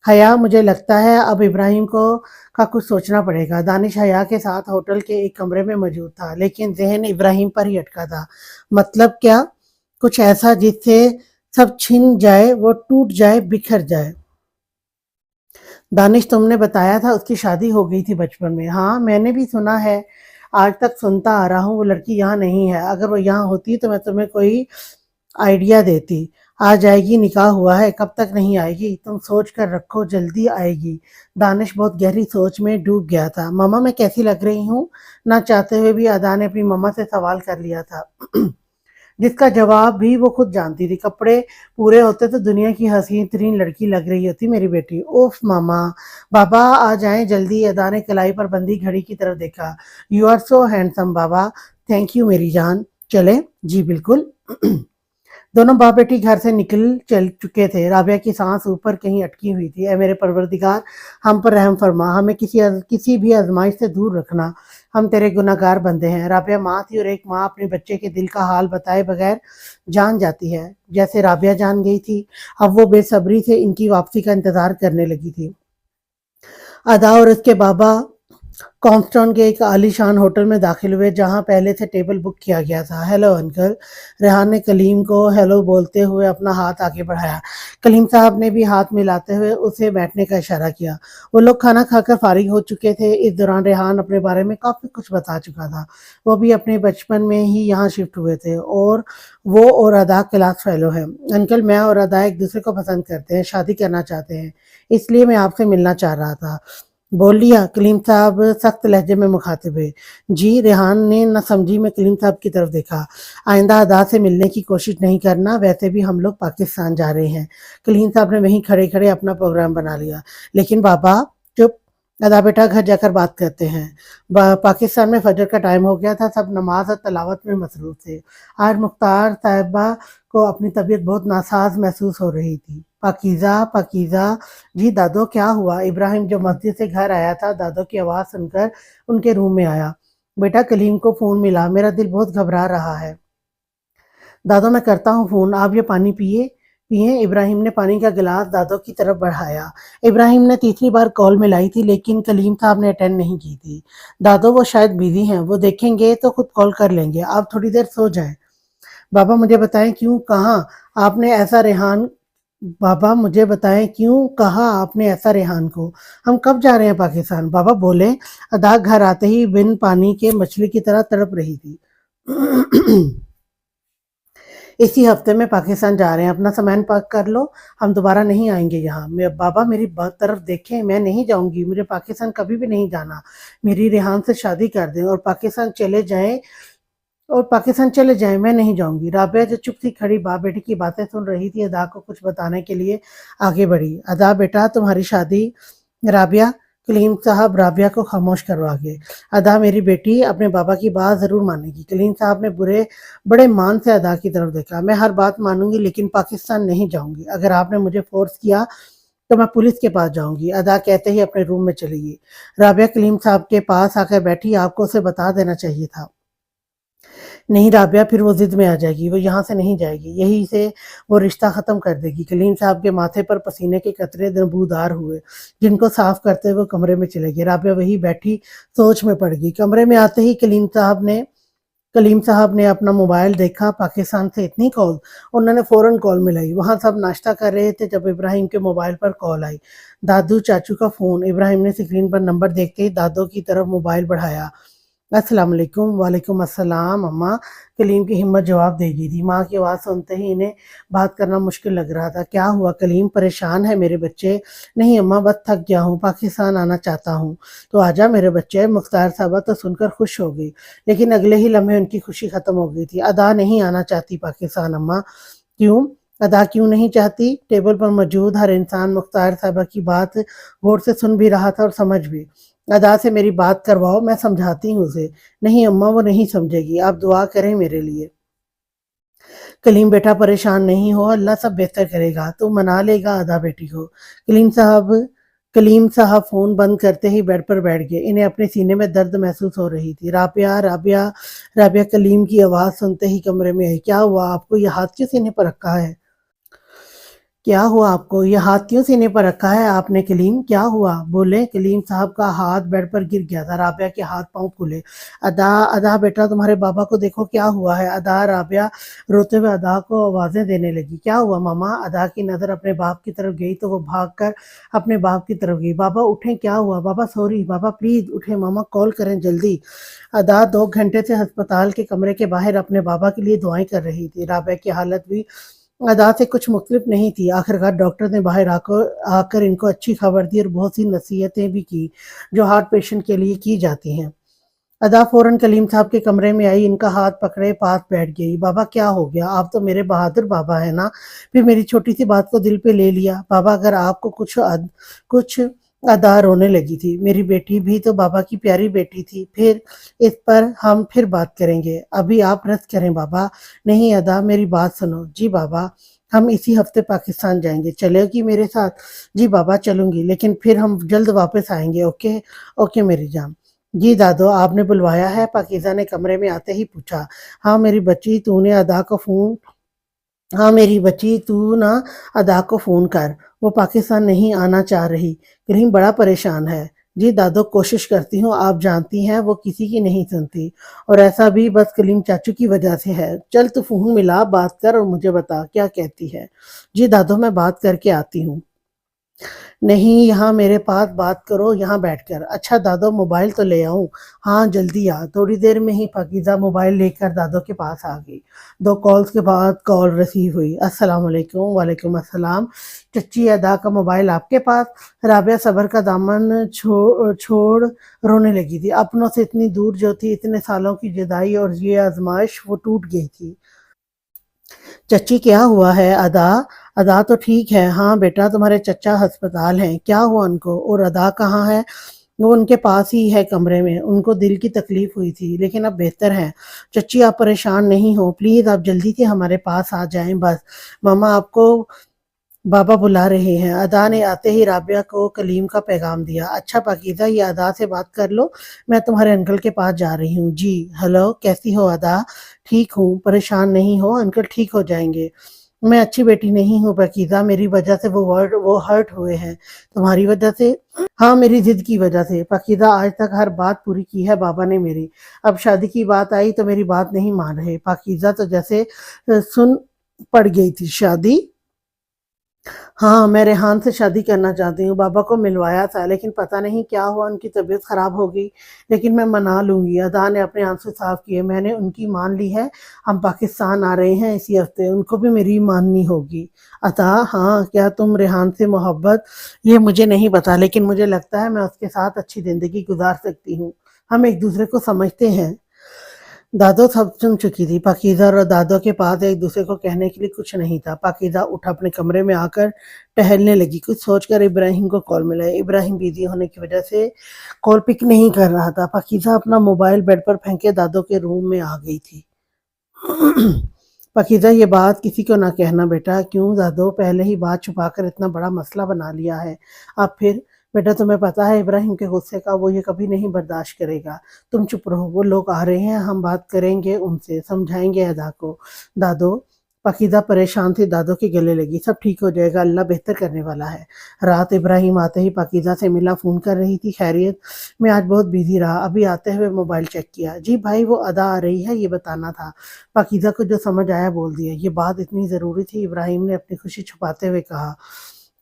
हया मुझे लगता है अब इब्राहिम को का कुछ सोचना पड़ेगा। दानिश हया के साथ होटल के एक कमरे में मौजूद था, लेकिन जहन इब्राहिम पर ही अटका था। मतलब क्या? कुछ ऐसा जिससे सब छिन जाए, वो टूट जाए, बिखर जाए। दानिश तुमने बताया था उसकी शादी हो गई थी बचपन में। हाँ मैंने भी सुना है, आज तक सुनता आ रहा हूँ। वो लड़की यहाँ नहीं है। अगर वो यहाँ होती तो मैं तुम्हें कोई आइडिया देती। आ जाएगी, निकाह हुआ है, कब तक नहीं आएगी? तुम सोच कर रखो, जल्दी आएगी। दानिश बहुत गहरी सोच में डूब गया था। मामा मैं कैसी लग रही हूँ? ना चाहते हुए भी अदा ने अपनी मम्मा से सवाल कर लिया था। जिसका जवाब भी वो खुद जानती थी। कपड़े पूरे होते तो दुनिया की हसीन तरीन लड़की लग रही होती मेरी बेटी। उफ मामा, बाबा आ जाएं जल्दी। अदा ने कलाई पर बंधी घड़ी की तरफ देखा। यू आर सो हैंडसम बाबा। थैंक यू मेरी जान। चले? जी बिल्कुल। दोनों बाप बेटी घर से निकल चल चुके थे। राबिया की सांस ऊपर कहीं अटकी हुई थी। ए मेरे परवरदिगार, हम पर रहम फरमा, हमें किसी भी आजमाइश से दूर रखना, हम तेरे गुनाहगार बंदे हैं। राबिया माँ थी और एक माँ अपने बच्चे के दिल का हाल बताए बगैर जान जाती है। जैसे राबिया जान गई थी, अब वो बेसब्री से इनकी वापसी का इंतजार करने लगी थी। अदा और उसके बाबा कॉन्स्टॉन के एक आलीशान होटल में दाखिल हुए जहां पहले से टेबल बुक किया गया था। हेलो अंकल, रेहान ने कलीम को हेलो बोलते हुए अपना हाथ आगे बढ़ाया। कलीम साहब ने भी हाथ मिलाते हुए उसे बैठने का इशारा किया। वो लोग खाना खाकर फारिग हो चुके थे। इस दौरान रेहान अपने बारे में काफी कुछ बता चुका था। वो भी अपने बचपन में ही यहाँ शिफ्ट हुए थे और वो और अदा क्लास फेलो है। अंकल, मैं और अदा एक दूसरे को पसंद करते हैं, शादी करना चाहते हैं, इसलिए मैं आपसे मिलना चाह रहा था। बोल लिया, कलीम साहब सख्त लहजे में मुखातिब हुए। जी, रेहान ने न समझी में कलीम साहब की तरफ देखा। आइंदा अदा से मिलने की कोशिश नहीं करना, वैसे भी हम लोग पाकिस्तान जा रहे हैं। कलीम साहब ने वहीं खड़े खड़े अपना प्रोग्राम बना लिया। लेकिन बाबा, चुप, अदा बेटा घर जाकर बात करते हैं। पाकिस्तान में फजर का टाइम हो गया था, सब नमाज और तलावत में मसरूफ थे। आज मुख्तार साहिबा को अपनी तबीयत बहुत नासाज महसूस हो रही थी। पाकीज़ा, पाकीज़ा, जी दादो क्या हुआ? इब्राहिम जो मस्जिद से घर आया था, दादो की आवाज़ सुनकर उनके रूम में आया। बेटा, कलीम को फ़ोन मिला, मेरा दिल बहुत घबरा रहा है। दादो, मैं करता हूँ फ़ोन, आप ये पानी पिए। इब्राहिम ने पानी का गिलास दादो की तरफ बढ़ाया। इब्राहिम ने तीसरी बार कॉल मिलाई थी, लेकिन कलीम साहब ने अटेंड नहीं की थी। दादो, वो शायद बिजी हैं, वो देखेंगे तो खुद कॉल कर लेंगे, आप थोड़ी देर सो जाएं। बाबा मुझे बताएं क्यों कहाँ आपने ऐसा रेहान बाबा मुझे बताएं क्यों कहा आपने ऐसा रेहान को? हम कब जा रहे हैं पाकिस्तान? बाबा बोले। अदा घर आते ही बिन पानी के मछली की तरह तड़प रही थी। इसी हफ्ते में पाकिस्तान जा रहे हैं, अपना सामान पैक कर लो, हम दोबारा नहीं आएंगे यहाँ। मैं बाबा मेरी तरफ देखें, मैं नहीं जाऊंगी, मुझे पाकिस्तान कभी भी नहीं जाना। मेरी रेहान से शादी कर दें और पाकिस्तान चले जाएं, मैं नहीं जाऊंगी। राबिया जो चुप सी खड़ी बाप बेटी की बातें सुन रही थी, अदा को कुछ बताने के लिए आगे बढ़ी। अदा बेटा, तुम्हारी शादी राबिया, कलीम साहब राबिया को खामोश करवा गए। अदा मेरी बेटी अपने बाबा की बात जरूर मानेगी। कलीम साहब ने बड़े मान से अदा की तरफ देखा। मैं हर बात मानूंगी, लेकिन पाकिस्तान नहीं जाऊंगी। अगर आपने मुझे फोर्स किया तो मैं पुलिस के पास जाऊंगी। अदा कहते ही अपने रूम में चली गई। राबिया कलीम साहब के पास आकर बैठी। आपको उसे बता देना चाहिए था। नहीं राबिया, फिर वो जिद में आ जाएगी, वो यहाँ से नहीं जाएगी, यही से वो रिश्ता ख़त्म कर देगी। कलीम साहब के माथे पर पसीने के कतरे नबूदार हुए, जिनको साफ करते हुए कमरे में चले गए। राबिया वही बैठी सोच में पड़ गई। कमरे में आते ही कलीम साहब ने अपना मोबाइल देखा। पाकिस्तान से इतनी कॉल। उन्होंने फ़ौरन कॉल मिलाई। वहाँ सब नाश्ता कर रहे थे जब इब्राहिम के मोबाइल पर कॉल आई। दादू चाचू का फ़ोन। इब्राहिम ने स्क्रीन पर नंबर देखते ही दादो की तरफ मोबाइल बढ़ाया। अस्सलाम वालेकुम। वालेकुम अस्सलाम अम्मा। कलीम की हिम्मत जवाब दे गई थी। माँ की आवाज़ सुनते ही इन्हें बात करना मुश्किल लग रहा था। क्या हुआ कलीम, परेशान है मेरे बच्चे? नहीं अम्मा, बस थक गया हूँ, पाकिस्तान आना चाहता हूँ। तो आजा मेरे बच्चे। मुख्तार साहबा तो सुनकर खुश हो गई, लेकिन अगले ही लम्हे उनकी खुशी ख़त्म हो गई थी। अदा नहीं आना चाहती पाकिस्तान अम्मा। क्यों? अदा क्यों नहीं चाहती? टेबल पर मौजूद हर इंसान मुख्तार साहबा की बात गौर से सुन भी रहा था और समझ भी। अदा से मेरी बात करवाओ, मैं समझाती हूँ उसे। नहीं अम्मा, वो नहीं समझेगी, आप दुआ करें मेरे लिए। कलीम बेटा परेशान नहीं हो, अल्लाह सब बेहतर करेगा, तू मना लेगा अदा बेटी को। कलीम साहब फोन बंद करते ही बेड पर बैठ गए। इन्हें अपने सीने में दर्द महसूस हो रही थी। राबिया राबिया राबिया कलीम की आवाज़ सुनते ही कमरे में आई। क्या हुआ आपको? ये हाथ क्यों सीने पर रखा है? क्या हुआ आपको? ये हाथ क्यों सीने पर रखा है आपने कलीम? क्या हुआ? बोले। कलीम साहब का हाथ बेड पर गिर गया था। राबिया के हाथ पांव फूले। अदा अदा बेटा, तुम्हारे बाबा को देखो, क्या हुआ है? अदा राबिया रोते हुए अदा को आवाजें देने लगी। क्या हुआ मामा? अदा की नजर अपने बाप की तरफ गई तो वो भागकर अपने बाप की तरफ गई। बाबा उठें, क्या हुआ? बाबा सॉरी, बाबा प्लीज उठे, मामा कॉल करें जल्दी। अदा 2 घंटे से अस्पताल के कमरे के बाहर अपने बाबा के लिए दुआएं कर रही थी। राबिया की हालत भी अदा से कुछ मुख्तलिफ नहीं थी। आखिरकार डॉक्टर ने बाहर आकर इनको अच्छी खबर दी और बहुत सी नसीहतें भी की, जो हार्ट पेशेंट के लिए की जाती हैं। अदा फौरन कलीम साहब के कमरे में आई, इनका हाथ पकड़े पास बैठ गई। बाबा क्या हो गया? आप तो मेरे बहादुर बाबा है ना, फिर मेरी छोटी सी बात को दिल पे ले लिया। बाबा अगर आपको कुछ अदा रोने लगी थी। मेरी बेटी भी तो बाबा की प्यारी बेटी थी। फिर इस पर हम फिर बात करेंगे। अभी आप रेस्ट करें बाबा। नहीं अदा, मेरी बात सुनो। जी बाबा, हम इसी हफ्ते पाकिस्तान जाएंगे, चलेगी मेरे साथ? जी बाबा चलूंगी, लेकिन फिर हम जल्द वापस आएंगे। ओके? ओके मेरी जान। जी दादो, आपने बुलवाया है? पाकिज़ा ने कमरे में आते ही पूछा। हाँ मेरी बच्ची, तूने अदा को फ़ोन हाँ मेरी बच्ची, तू ना अदा को फ़ोन कर। वो पाकिस्तान नहीं आना चाह रही। करीम बड़ा परेशान है। जी दादो, कोशिश करती हूँ, आप जानती हैं वो किसी की नहीं सुनती। और ऐसा भी बस कलीम चाचू की वजह से है। चल तू फ़ोन मिला, बात कर और मुझे बता क्या कहती है। जी दादो, मैं बात करके आती हूँ। नहीं, यहाँ मेरे पास बात करो, यहाँ बैठकर। अच्छा दादो, मोबाइल तो ले आऊं? हाँ जल्दी आ। थोड़ी देर में ही पाकीज़ा मोबाइल लेकर दादो के पास आ गई। 2 कॉल्स के बाद कॉल रिसीव हुई। अस्सलाम वालेकुम। वालेकुम अस्सलाम। चच्ची, अदा का मोबाइल आपके पास? राबिया सब्र का दामन छोड़ रोने लगी थी। अपनों से इतनी दूर जो थी, इतने सालों की जुदाई और ये आजमाइश, वो टूट गई थी। चच्ची, क्या हुआ है अदा? अदा तो ठीक है। हाँ बेटा, तुम्हारे चचा अस्पताल हैं। क्या हुआ उनको? और अदा कहाँ है? वो उनके पास ही है कमरे में। उनको दिल की तकलीफ हुई थी, लेकिन अब बेहतर है। चच्ची, आप परेशान नहीं हो, प्लीज आप जल्दी से हमारे पास आ जाएं बस। मामा आपको बाबा बुला रहे हैं। अदा ने आते ही राबिया को कलीम का पैगाम दिया। अच्छा पाकीज़ा, ये अदा से बात कर लो, मैं तुम्हारे अंकल के पास जा रही हूँ। जी हेलो, कैसी हो अदा? ठीक हूँ, परेशान नहीं हो, अंकल ठीक हो जाएंगे। मैं अच्छी बेटी नहीं हूँ पाकीज़ा, मेरी वजह से वो हर्ट हुए हैं। तुम्हारी वजह से? हाँ मेरी जिद की वजह से। पाकीज़ा, आज तक हर बात पूरी की है बाबा ने मेरी। अब शादी की बात आई तो मेरी बात नहीं मान रहे। पाकीज़ा तो जैसे सुन पड़ गई थी। शादी? हाँ, मैं रेहान से शादी करना चाहती हूँ। बाबा को मिलवाया था, लेकिन पता नहीं क्या हुआ, उनकी तबीयत ख़राब हो गई। लेकिन मैं मना लूँगी। अदा ने अपने आंसू साफ़ किए। मैंने उनकी मान ली है। हम पाकिस्तान आ रहे हैं इसी हफ़्ते। उनको भी मेरी माननी होगी। अता, हाँ, क्या तुम रेहान से मोहब्बत? ये मुझे नहीं पता, लेकिन मुझे लगता है मैं उसके साथ अच्छी ज़िंदगी गुज़ार सकती हूँ। हम एक-दूसरे को समझते हैं। दादो सब सुन चुकी थी। पाकीज़ा और दादो के पास एक दूसरे को कहने के लिए कुछ नहीं था। पाकीज़ा उठ अपने कमरे में आकर टहलने लगी। कुछ सोचकर इब्राहिम को कॉल मिला। इब्राहिम बिजी होने की वजह से कॉल पिक नहीं कर रहा था। पाकीज़ा अपना मोबाइल बेड पर फेंके दादो के रूम में आ गई थी। पाकीज़ा, ये बात किसी को ना कहना बेटा। क्यों दादो, पहले ही बात छुपाकर इतना बड़ा मसला बना लिया है। अब फिर? बेटा तुम्हें पता है इब्राहिम के गुस्से का, वो ये कभी नहीं बर्दाश्त करेगा। तुम चुप रहो, वो लोग आ रहे हैं, हम बात करेंगे उनसे, समझाएंगे अदा को। दादो? पाकीज़ा परेशान थी, दादो के गले लगी। सब ठीक हो जाएगा, अल्लाह बेहतर करने वाला है। रात इब्राहिम आते ही पाकीज़ा से मिला, फ़ोन कर रही थी। खैरियत? मैं आज बहुत बिजी रहा, अभी आते हुए मोबाइल चेक किया। जी भाई, वो अदा आ रही है, ये बताना था। पाकीज़ा को जो समझ आया बोल दिया। ये बात इतनी ज़रूरी थी? इब्राहिम ने अपनी खुशी छुपाते हुए कहा।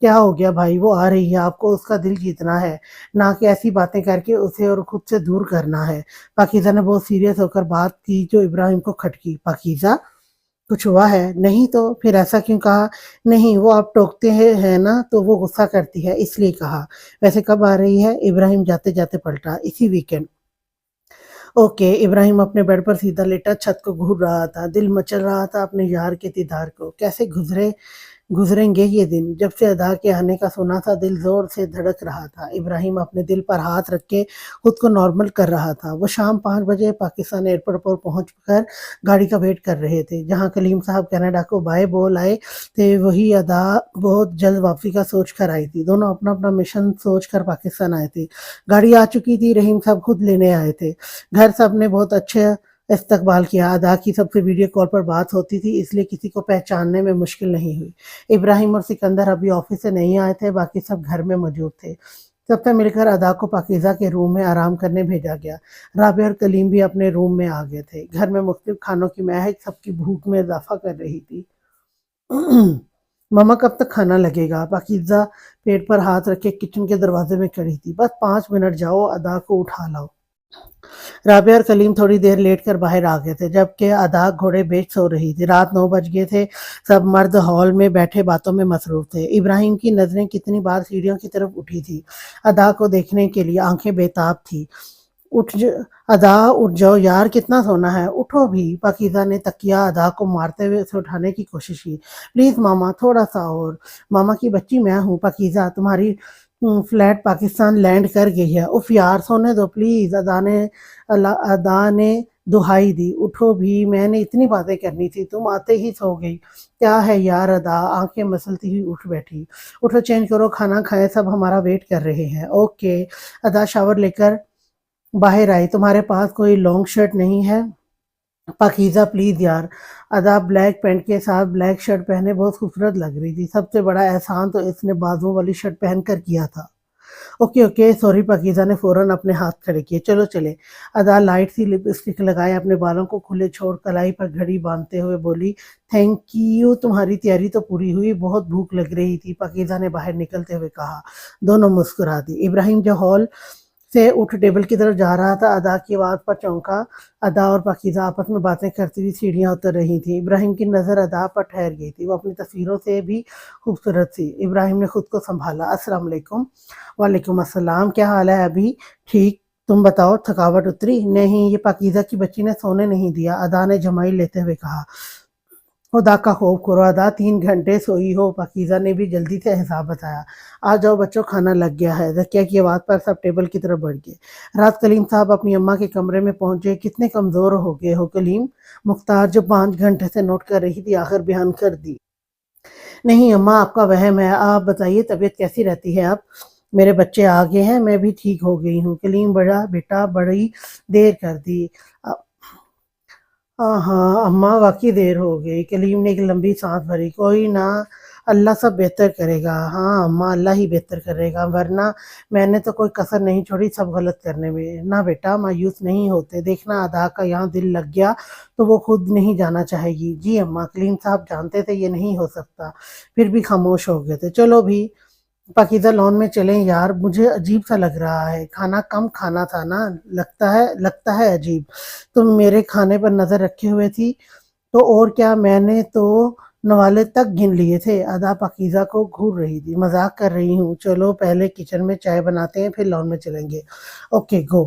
क्या हो गया भाई, वो आ रही है, आपको उसका दिल जीतना है, ना कि ऐसी बातें करके उसे और खुद से दूर करना है। पाकीज़ा ने बहुत सीरियस होकर बात की जो इब्राहिम को खटकी। पाकीज़ा, कुछ हुआ है? नहीं तो फिर ऐसा क्यों कहा? नहीं, वो आप टोकते हैं ना तो वो गुस्सा करती है, इसलिए कहा। वैसे कब आ रही है? इब्राहिम जाते जाते पलटा। इसी वीकेंड। ओके। इब्राहिम अपने बेड पर सीधा लेटा छत को घूर रहा था। दिल मचल रहा था अपने यार के दीदार को। कैसे गुजरेंगे ये दिन? जब से अदा के आने का सुना था, दिल जोर से धड़क रहा था। इब्राहिम अपने दिल पर हाथ रख के खुद को नॉर्मल कर रहा था। वो शाम 5 बजे पाकिस्तान एयरपोर्ट पर पहुंच कर गाड़ी का वेट कर रहे थे। जहां कलीम साहब कनाडा को बाय बोल आए थे, वही अदा बहुत जल्द वापसी का सोच कर आई थी। दोनों अपना अपना मिशन सोच कर पाकिस्तान आए थे। गाड़ी आ चुकी थी, रहीम साहब खुद लेने आए थे। घर सबने बहुत अच्छे इस्तकबाल किया। अदा की सबसे वीडियो कॉल पर बात होती थी, इसलिए किसी को पहचानने में मुश्किल नहीं हुई। इब्राहिम और सिकंदर अभी ऑफिस से नहीं आए थे, बाकी सब घर में मौजूद थे। सबसे मिलकर अदा को पाकीज़ा के रूम में आराम करने भेजा गया। राबे और कलीम भी अपने रूम में आ गए थे। घर में मुख्तलिफ खानों की महक सबकी भूख में इजाफा कर रही थी। मामा कब तक खाना लगेगा? पाकीज़ा पेट पर हाथ रखे किचन के दरवाजे में खड़ी थी। बस 5 मिनट, जाओ अदा को उठा लाओ। राबिया और कलीम थोड़ी देर लेट कर बाहर आ गए थे, जबकि अदा घोड़े बेच सो रही थी। रात 9 बज गए थे। सब मर्द हॉल में बैठे बातों में मसरूफ थे। इब्राहिम की नजरें कितनी बार सीढ़ियों की तरफ उठी थी, अदा को देखने के लिए। आंखें बेताब थी। अदा उठ जाओ यार, कितना सोना है, उठो भी। पाकीज़ा ने तकिया अदा को मारते हुए उसे उठाने की कोशिश की। प्लीज मामा, थोड़ा सा और। मामा की बच्ची मैं हूँ पाकीज़ा, तुम्हारी फ्लैट पाकिस्तान लैंड कर गई है। उफ यार सोने दो प्लीज। अदा ने दुहाई दी। उठो भी, मैंने इतनी बातें करनी थी, तुम आते ही सो गई। क्या है यार। अदा आंखें मसलती हुई उठ बैठी। उठो चेंज करो, खाना खाएं, सब हमारा वेट कर रहे हैं। ओके। अदा शावर लेकर बाहर आई। तुम्हारे पास कोई लॉन्ग शर्ट नहीं है? पाकीज़ा प्लीज़ यार। अदा ब्लैक पैंट के साथ ब्लैक शर्ट पहने बहुत खूबसूरत लग रही थी। सबसे बड़ा एहसान तो इसने बाजुओं वाली शर्ट पहन कर किया था। Okay okay sorry. पाकीज़ा ने फ़ौरन अपने हाथ खड़े किए। चलो चले। अदा लाइट सी लिपस्टिक लगाए अपने बालों को खुले छोड़ कलाई पर घड़ी बांधते हुए बोली, थैंक यू, तुम्हारी तैयारी तो पूरी हुई, बहुत भूख लग रही थी, पाकीज़ा ने बाहर निकलते हुए कहा। दोनों मुस्कुरा दी। इब्राहिम जो हॉल से उठ टेबल की तरफ जा रहा था, अदा की आवाज़ पर चौंका। अदा और पाकीज़ा आपस में बातें करती हुई सीढ़ियाँ उतर रही थी। इब्राहिम की नज़र अदा पर ठहर गई थी। वो अपनी तस्वीरों से भी खूबसूरत थी। इब्राहिम ने खुद को संभाला। अस्सलाम वालेकुम। वालेकुम अस्सलाम। क्या हाल है अभी? ठीक। तुम बताओ, थकावट उतरी? नहीं, ये पाकीज़ा की बच्ची ने सोने नहीं दिया, अदा ने जमाई लेते हुए कहा। खुदा का खौफ करो अदा, 3 घंटे सोई हो। पाकीज़ा ने भी जल्दी से हिसाब बताया। आ जाओ बच्चों, खाना लग गया है। ज़किया की आवाज़ पर सब टेबल की तरफ बढ़ गए। रात कलीम साहब अपनी अम्मा के कमरे में पहुंचे। कितने कमज़ोर हो गए हो कलीम? मुख्तार जो 5 घंटे से नोट कर रही थी आखिर बयान कर दी। नहीं अम्मा, आपका वहम है। आप बताइए तबीयत कैसी रहती है अब? मेरे बच्चे आ गए हैं, मैं भी ठीक हो गई हूँ। कलीम बड़ा बेटा बड़ी देर कर दी। हाँ हाँ अम्मा, वाकई देर हो गई। कलीम ने एक लंबी सांस भरी। कोई ना, अल्लाह सब बेहतर करेगा। हाँ अम्मा, अल्लाह ही बेहतर करेगा, वरना मैंने तो कोई कसर नहीं छोड़ी सब गलत करने में। ना बेटा, मायूस नहीं होते। देखना अदा का यहाँ दिल लग गया तो वो खुद नहीं जाना चाहेगी। जी अम्मा। कलीम साहब जानते थे ये नहीं हो सकता, फिर भी खामोश हो गए थे। चलो भी पाकीज़ा लॉन में चलें यार, मुझे अजीब सा लग रहा है। खाना कम खाना था ना? लगता है अजीब। तुम मेरे खाने पर नज़र रखे हुए थी तो और क्या, मैंने तो नवाले तक गिन लिए थे। अदा पाकीज़ा को घूर रही थी। मजाक कर रही हूँ, चलो पहले किचन में चाय बनाते हैं, फिर लॉन में चलेंगे। Okay go.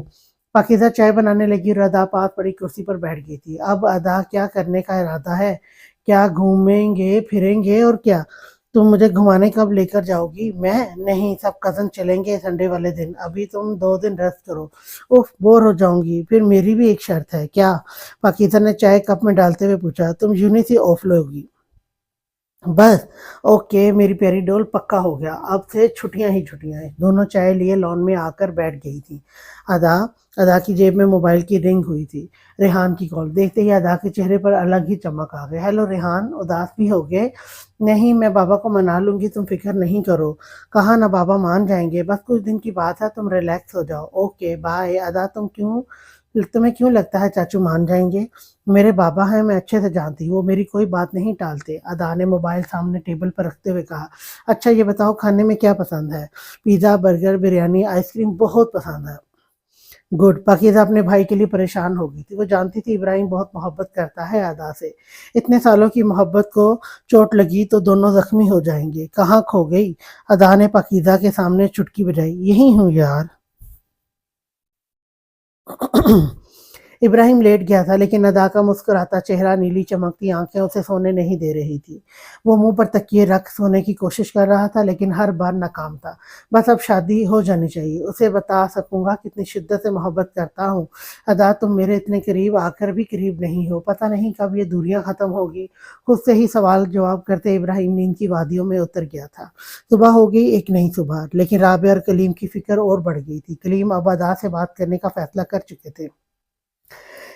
पाकीज़ा चाय बनाने लगी और अदा पास पड़ी कुर्सी पर बैठ गई थी। अब अदा क्या करने का इरादा है? क्या घूमेंगे फिरेंगे और क्या? तुम मुझे घुमाने कब लेकर जाओगी? मैं नहीं, सब कज़न चलेंगे संडे वाले दिन। अभी तुम 2 दिन रेस्ट करो। उफ, बोर हो जाऊंगी। फिर मेरी भी एक शर्त है। क्या? पाकिस्तान ने चाय कप में डालते हुए पूछा। तुम यूं सी ऑफ लोगी बस। ओके मेरी प्यारी डॉल, पक्का हो गया। अब से छुट्टियां ही छुट्टियां हैं। दोनों चाय लिए लॉन में आकर बैठ गई थी। अदा अदा की जेब में मोबाइल की रिंग हुई थी। रेहान की कॉल। देखते ही अदा के चेहरे पर अलग ही चमक आ गई। हेलो रेहान, उदास भी हो गए? नहीं, मैं बाबा को मना लूंगी, तुम फिक्र नहीं करो। कहा ना, बाबा मान जाएंगे, बस कुछ दिन की बात है, तुम रिलैक्स हो जाओ। Okay bye. अदा तुम्हें क्यों लगता है चाचू मान जाएंगे? मेरे बाबा हैं, मैं अच्छे से जानती हूँ, वो मेरी कोई बात नहीं टालते। अदा ने मोबाइल सामने टेबल पर रखते हुए कहा। अच्छा ये बताओ, खाने में क्या पसंद है? पिज़्ज़ा, बर्गर, बिरयानी, आइसक्रीम बहुत पसंद है। गुड। पाकिज़ा अपने भाई के लिए परेशान हो गई थी। वो जानती थी इब्राहिम बहुत मोहब्बत करता है अदा से। इतने सालों की मोहब्बत को चोट लगी तो दोनों जख्मी हो जाएंगे। कहाँ खो गई? अदा ने पाकिज़ा के सामने चुटकी बजाई। यही हूँ यार। इब्राहिम लेट गया था, लेकिन अदा का मुस्कुराता चेहरा, नीली चमकती आंखें उसे सोने नहीं दे रही थी। वो मुंह पर तकिए रख सोने की कोशिश कर रहा था, लेकिन हर बार नाकाम था। बस अब शादी हो जानी चाहिए, उसे बता सकूंगा कितनी शिद्दत से मोहब्बत करता हूँ। अदा तुम मेरे इतने करीब आकर भी करीब नहीं हो, पता नहीं कब ये दूरियां खत्म होगी। खुद से ही सवाल जवाब करते इब्राहिम नींद की वादियों में उतर गया था। सुबह हो गई, एक नई सुबह, लेकिन राबे और कलीम की फिक्र और बढ़ गई थी। कलीम अब अदा से बात करने का फैसला कर चुके थे।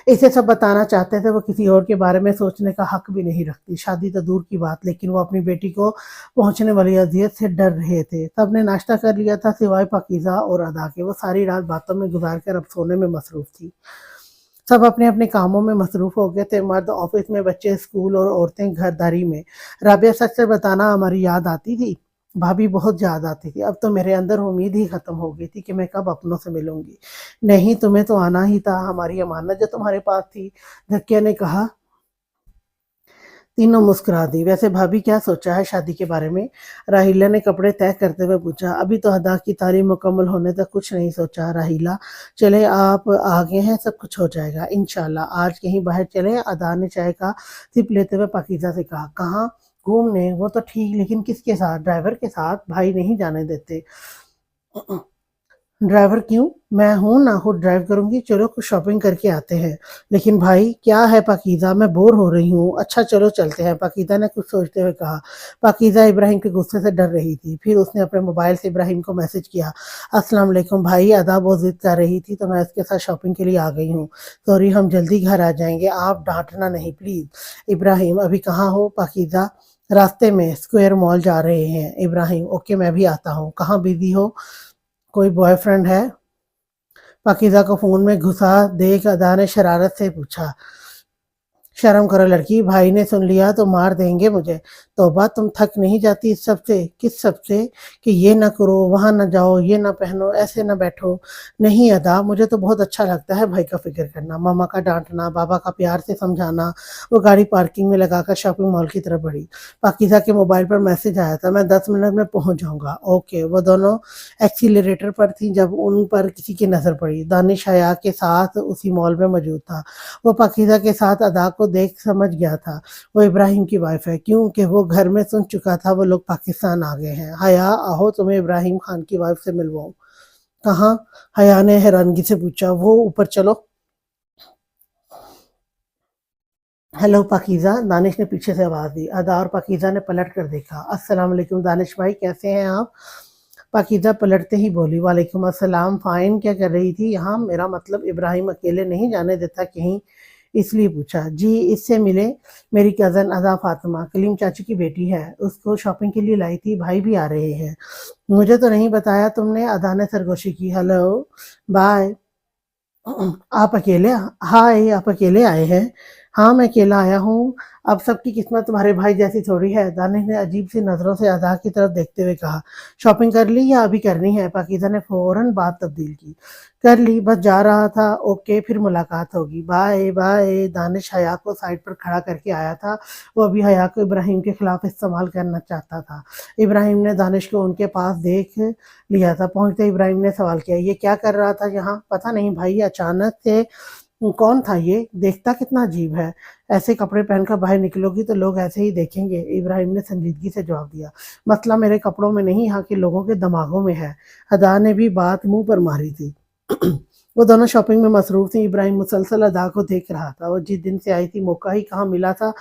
इसे सब बताना चाहते थे, वो किसी और के बारे में सोचने का हक भी नहीं रखती। शादी तो दूर की बात, लेकिन वो अपनी बेटी को पहुंचने वाली अजियत से डर रहे थे। सबने नाश्ता कर लिया था सिवाय पाकीज़ा और अदा के। वो सारी रात बातों में गुजार कर अब सोने में मसरूफ थी। सब अपने अपने कामों में मसरूफ हो गए थे। मर्द ऑफिस में, बच्चे स्कूल और औरतें घरदारी में। राबिया सच से बताना, हमारी याद आती थी। भाभी बहुत याद आती थी। अब तो मेरे अंदर उम्मीद ही खत्म हो गई थी कि मैं कब अपनों से मिलूंगी। नहीं, तुम्हें तो आना ही था, हमारी अमानत जो तुम्हारे पास थी, धक्के ने कहा। तीनों मुस्कुरा दी। वैसे भाभी क्या सोचा है शादी के बारे में? राहिला ने कपड़े तय करते हुए पूछा। अभी तो अदा की तारीफ मुकम्मल होने तक कुछ नहीं सोचा राहिला। चले आप आगे हैं, सब कुछ हो जाएगा इंशाल्लाह। आज कहीं बाहर चले? अदा ने चाय का सिप लेते हुए पाकिज़ा से कहा। कहाँ? घूमने? वो तो ठीक, लेकिन किसके साथ? ड्राइवर के साथ, भाई नहीं जाने देते। ड्राइवर क्यों? मैं हूँ ना, खुद ड्राइव करूँगी। चलो कुछ शॉपिंग करके आते हैं। लेकिन भाई क्या है पाकीज़ा, मैं बोर हो रही हूँ। अच्छा चलो चलते हैं, पाकीज़ा ने कुछ सोचते हुए कहा। पाकीज़ा इब्राहिम के गुस्से से डर रही थी। फिर उसने अपने मोबाइल से इब्राहिम को मैसेज किया, अस्सलाम वालेकुम भाई, अदा बहुत ज़िद कर रही थी तो मैं उसके साथ शॉपिंग के लिए आ गई हूँ। सॉरी, हम जल्दी घर आ जाएँगे, आप डाँटना नहीं प्लीज़। इब्राहिम, अभी कहाँ हो? पाकीज़ा, रास्ते में, स्क्वायर मॉल जा रहे हैं। इब्राहिम, ओके मैं भी आता हूँ। कहाँ बिज़ी हो? कोई बॉयफ्रेंड है? पाकीज़ा को फ़ोन में घुसा देख अदा ने शरारत से पूछा, शर्म करो लड़की, भाई ने सुन लिया तो मार देंगे मुझे। तौबा, तुम थक नहीं जाती इस सब से? किस सब से? कि ये ना करो, वहाँ ना जाओ, ये ना पहनो, ऐसे ना बैठो। नहीं अदा, मुझे तो बहुत अच्छा लगता है भाई का फिक्र करना, मामा का डांटना, बाबा का प्यार से समझाना। वो गाड़ी पार्किंग में लगाकर शॉपिंग मॉल की तरफ बढ़ी। पाकिज़ा के मोबाइल पर मैसेज आया था, मैं 10 मिनट में पहुंच जाऊंगा। ओके। वो दोनों एक्सीलरेटर पर थी जब उन पर किसी की नज़र पड़ी। दानिश हया के साथ उसी मॉल में मौजूद था। वो पाकीज़ा के साथ अदा को देख समझ गया था, वो इब्राहिम की वाइफ है, क्योंकि वो घर में सुन चुका था वो लोग पाकिस्तान आ गए हैं। हया, आओ तुम्हें इब्राहिम खान की वाइफ से मिलवाऊं। कहाँ? हया ने हैरानगी से पूछा। वो ऊपर चलो। हेलो पाकीज़ा, दानिश ने पीछे से आवाज़ दी। अदा और पाकीज़ा ने पलट कर देखा। अस्सलाम वालेकुम दानिश भाई, कैसे हैं आप? पाकीज़ा पलटते ही बोली, वालेकुम अस्सलाम, फ़ाइन। क्या कर रही थी यहाँ? मेरा मतलब इब्राहिम अकेले नहीं जाने देता कहीं, इसलिए पूछा। जी, इससे मिले, मेरी कज़न अदा फ़ातिमा, कलीम चाची की बेटी है, उसको शॉपिंग के लिए लाई थी, भाई भी आ रहे हैं। मुझे तो नहीं बताया तुमने, अदा ने सरगोशी की। Hello, bye. आप अकेले? हाय, आप अकेले आए हैं? हाँ, मैं अकेला आया हूँ। अब सबकी किस्मत तुम्हारे भाई जैसी थोड़ी है, दानिश ने अजीब सी नज़रों से अदा की तरफ देखते हुए कहा। शॉपिंग कर ली या अभी करनी है? पाकीज़ा ने फ़ौरन बात तब्दील की। कर ली, बस जा रहा था। ओके, फिर मुलाकात होगी। Bye bye. दानिश हया को साइड पर खड़ा करके आया था। वो अभी हया को इब्राहिम के खिलाफ इस्तेमाल करना चाहता था। इब्राहिम ने दानिश को उनके पास देख लिया था। पहुंचते इब्राहिम ने सवाल किया, ये क्या कर रहा था यहाँ? पता नहीं भाई, अचानक से। कौन था ये? देखता कितना अजीब है। ऐसे कपड़े पहनकर बाहर निकलोगी तो लोग ऐसे ही देखेंगे। इब्राहिम ने संजीदगी से जवाब दिया, मसला मेरे कपड़ों में नहीं, यहाँ के लोगों के दिमागों में है। अदा ने भी बात मुंह पर मारी थी। वो दोनों शॉपिंग में मसरूफ थी। इब्राहिम मुसलसल अदा को देख रहा था। वो जिस दिन से आई थी मौका ही कहाँ मिला था।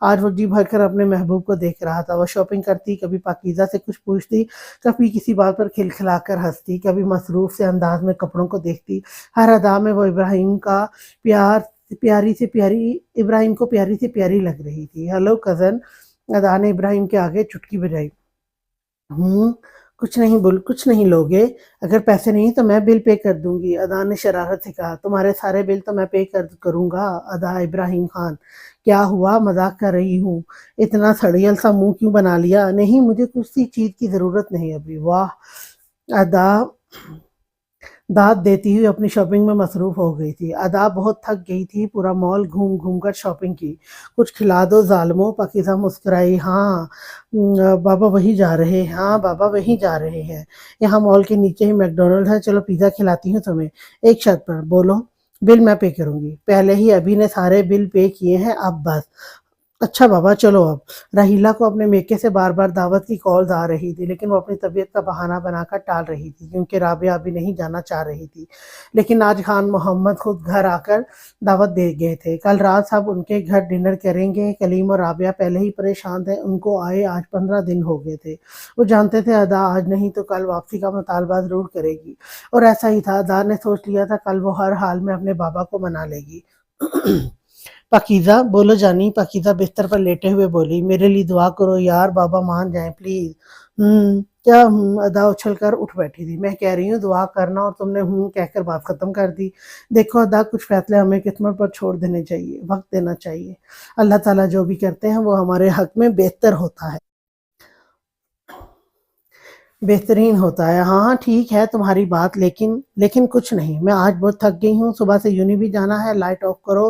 आज वो जी भरकर अपने महबूब को देख रहा था। वो शॉपिंग करती, कभी पाकीज़ा से कुछ पूछती, कभी किसी बात पर खिलखिलाकर हंसती, कभी मसरूफ से अंदाज में कपड़ों को देखती। हर अदा में वो इब्राहिम का प्यार, प्यारी से प्यारी, इब्राहिम को प्यारी से प्यारी लग रही थी। हेलो कज़न, अदा ने इब्राहिम के आगे चुटकी बजाई। हुँ, कुछ नहीं लोगे? अगर पैसे नहीं तो मैं बिल पे कर दूँगी, अदा ने शरारत से कहा। तुम्हारे सारे बिल तो मैं पे करूँगा। अदा, इब्राहिम खान, क्या हुआ? मज़ाक कर रही हूँ। इतना सड़ियल सा मुँह क्यों बना लिया? नहीं, मुझे किसी चीज़ की ज़रूरत नहीं अभी। वाह! अदा दाद देती हुई अपनी शॉपिंग में मसरूफ़ हो गई थी। अदा बहुत थक गई थी, पूरा मॉल घूम-घूम कर शॉपिंग की। कुछ खिला दो ज़ालिमों, पाकीज़ा मुस्कुराई। हाँ, बाबा वहीं जा रहे हैं। हाँ, बाबा वहीं जा रहे हैं। यहाँ मॉल के नीचे ही मैकडॉनल्ड है, चलो पिज़्ज़ा खिलाती हूँ तुम्हें। एक शर्त पर, बोलो। बिल मैं पे करूँगी। पहले ही अभी ने सारे बिल पे किए हैं, अब बस। अच्छा बाबा चलो अब। राहीला को अपने मेके से बार-बार दावत की कॉल्स आ रही थी, लेकिन वो अपनी तबीयत का बहाना बनाकर टाल रही थी, क्योंकि राबिया अभी नहीं जाना चाह रही थी। लेकिन आज खान मोहम्मद खुद घर आकर दावत दे गए थे। कल रात सब उनके घर डिनर करेंगे। कलीम और राबिया पहले ही परेशान थे, उनको आए आज 15 दिन हो गए थे। वो जानते थे अदा आज नहीं तो कल वापसी का मुतालबा ज़रूर करेगी, और ऐसा ही था। अदा ने सोच लिया था कल वो हर हाल में अपने बाबा को मना लेगी। पाकीज़ा, बोलो जानी। पाकीज़ा बिस्तर पर लेटे हुए बोली, मेरे लिए दुआ करो यार, बाबा मान जाएं प्लीज। क्या? अदा उछल कर उठ बैठी थी। मैं कह रही हूँ दुआ करना और तुमने कहकर बात खत्म कर दी। देखो अदा, कुछ फैसले हमें किस्मत पर छोड़ देने चाहिए, वक्त देना चाहिए। अल्लाह ताला जो भी करते हैं वो हमारे हक में बेहतर होता है, बेहतरीन होता है। हाँ हाँ, ठीक है तुम्हारी बात, लेकिन लेकिन कुछ नहीं। मैं आज बहुत थक गई हूँ, सुबह से यूनि भी जाना है। लाइट ऑफ करो,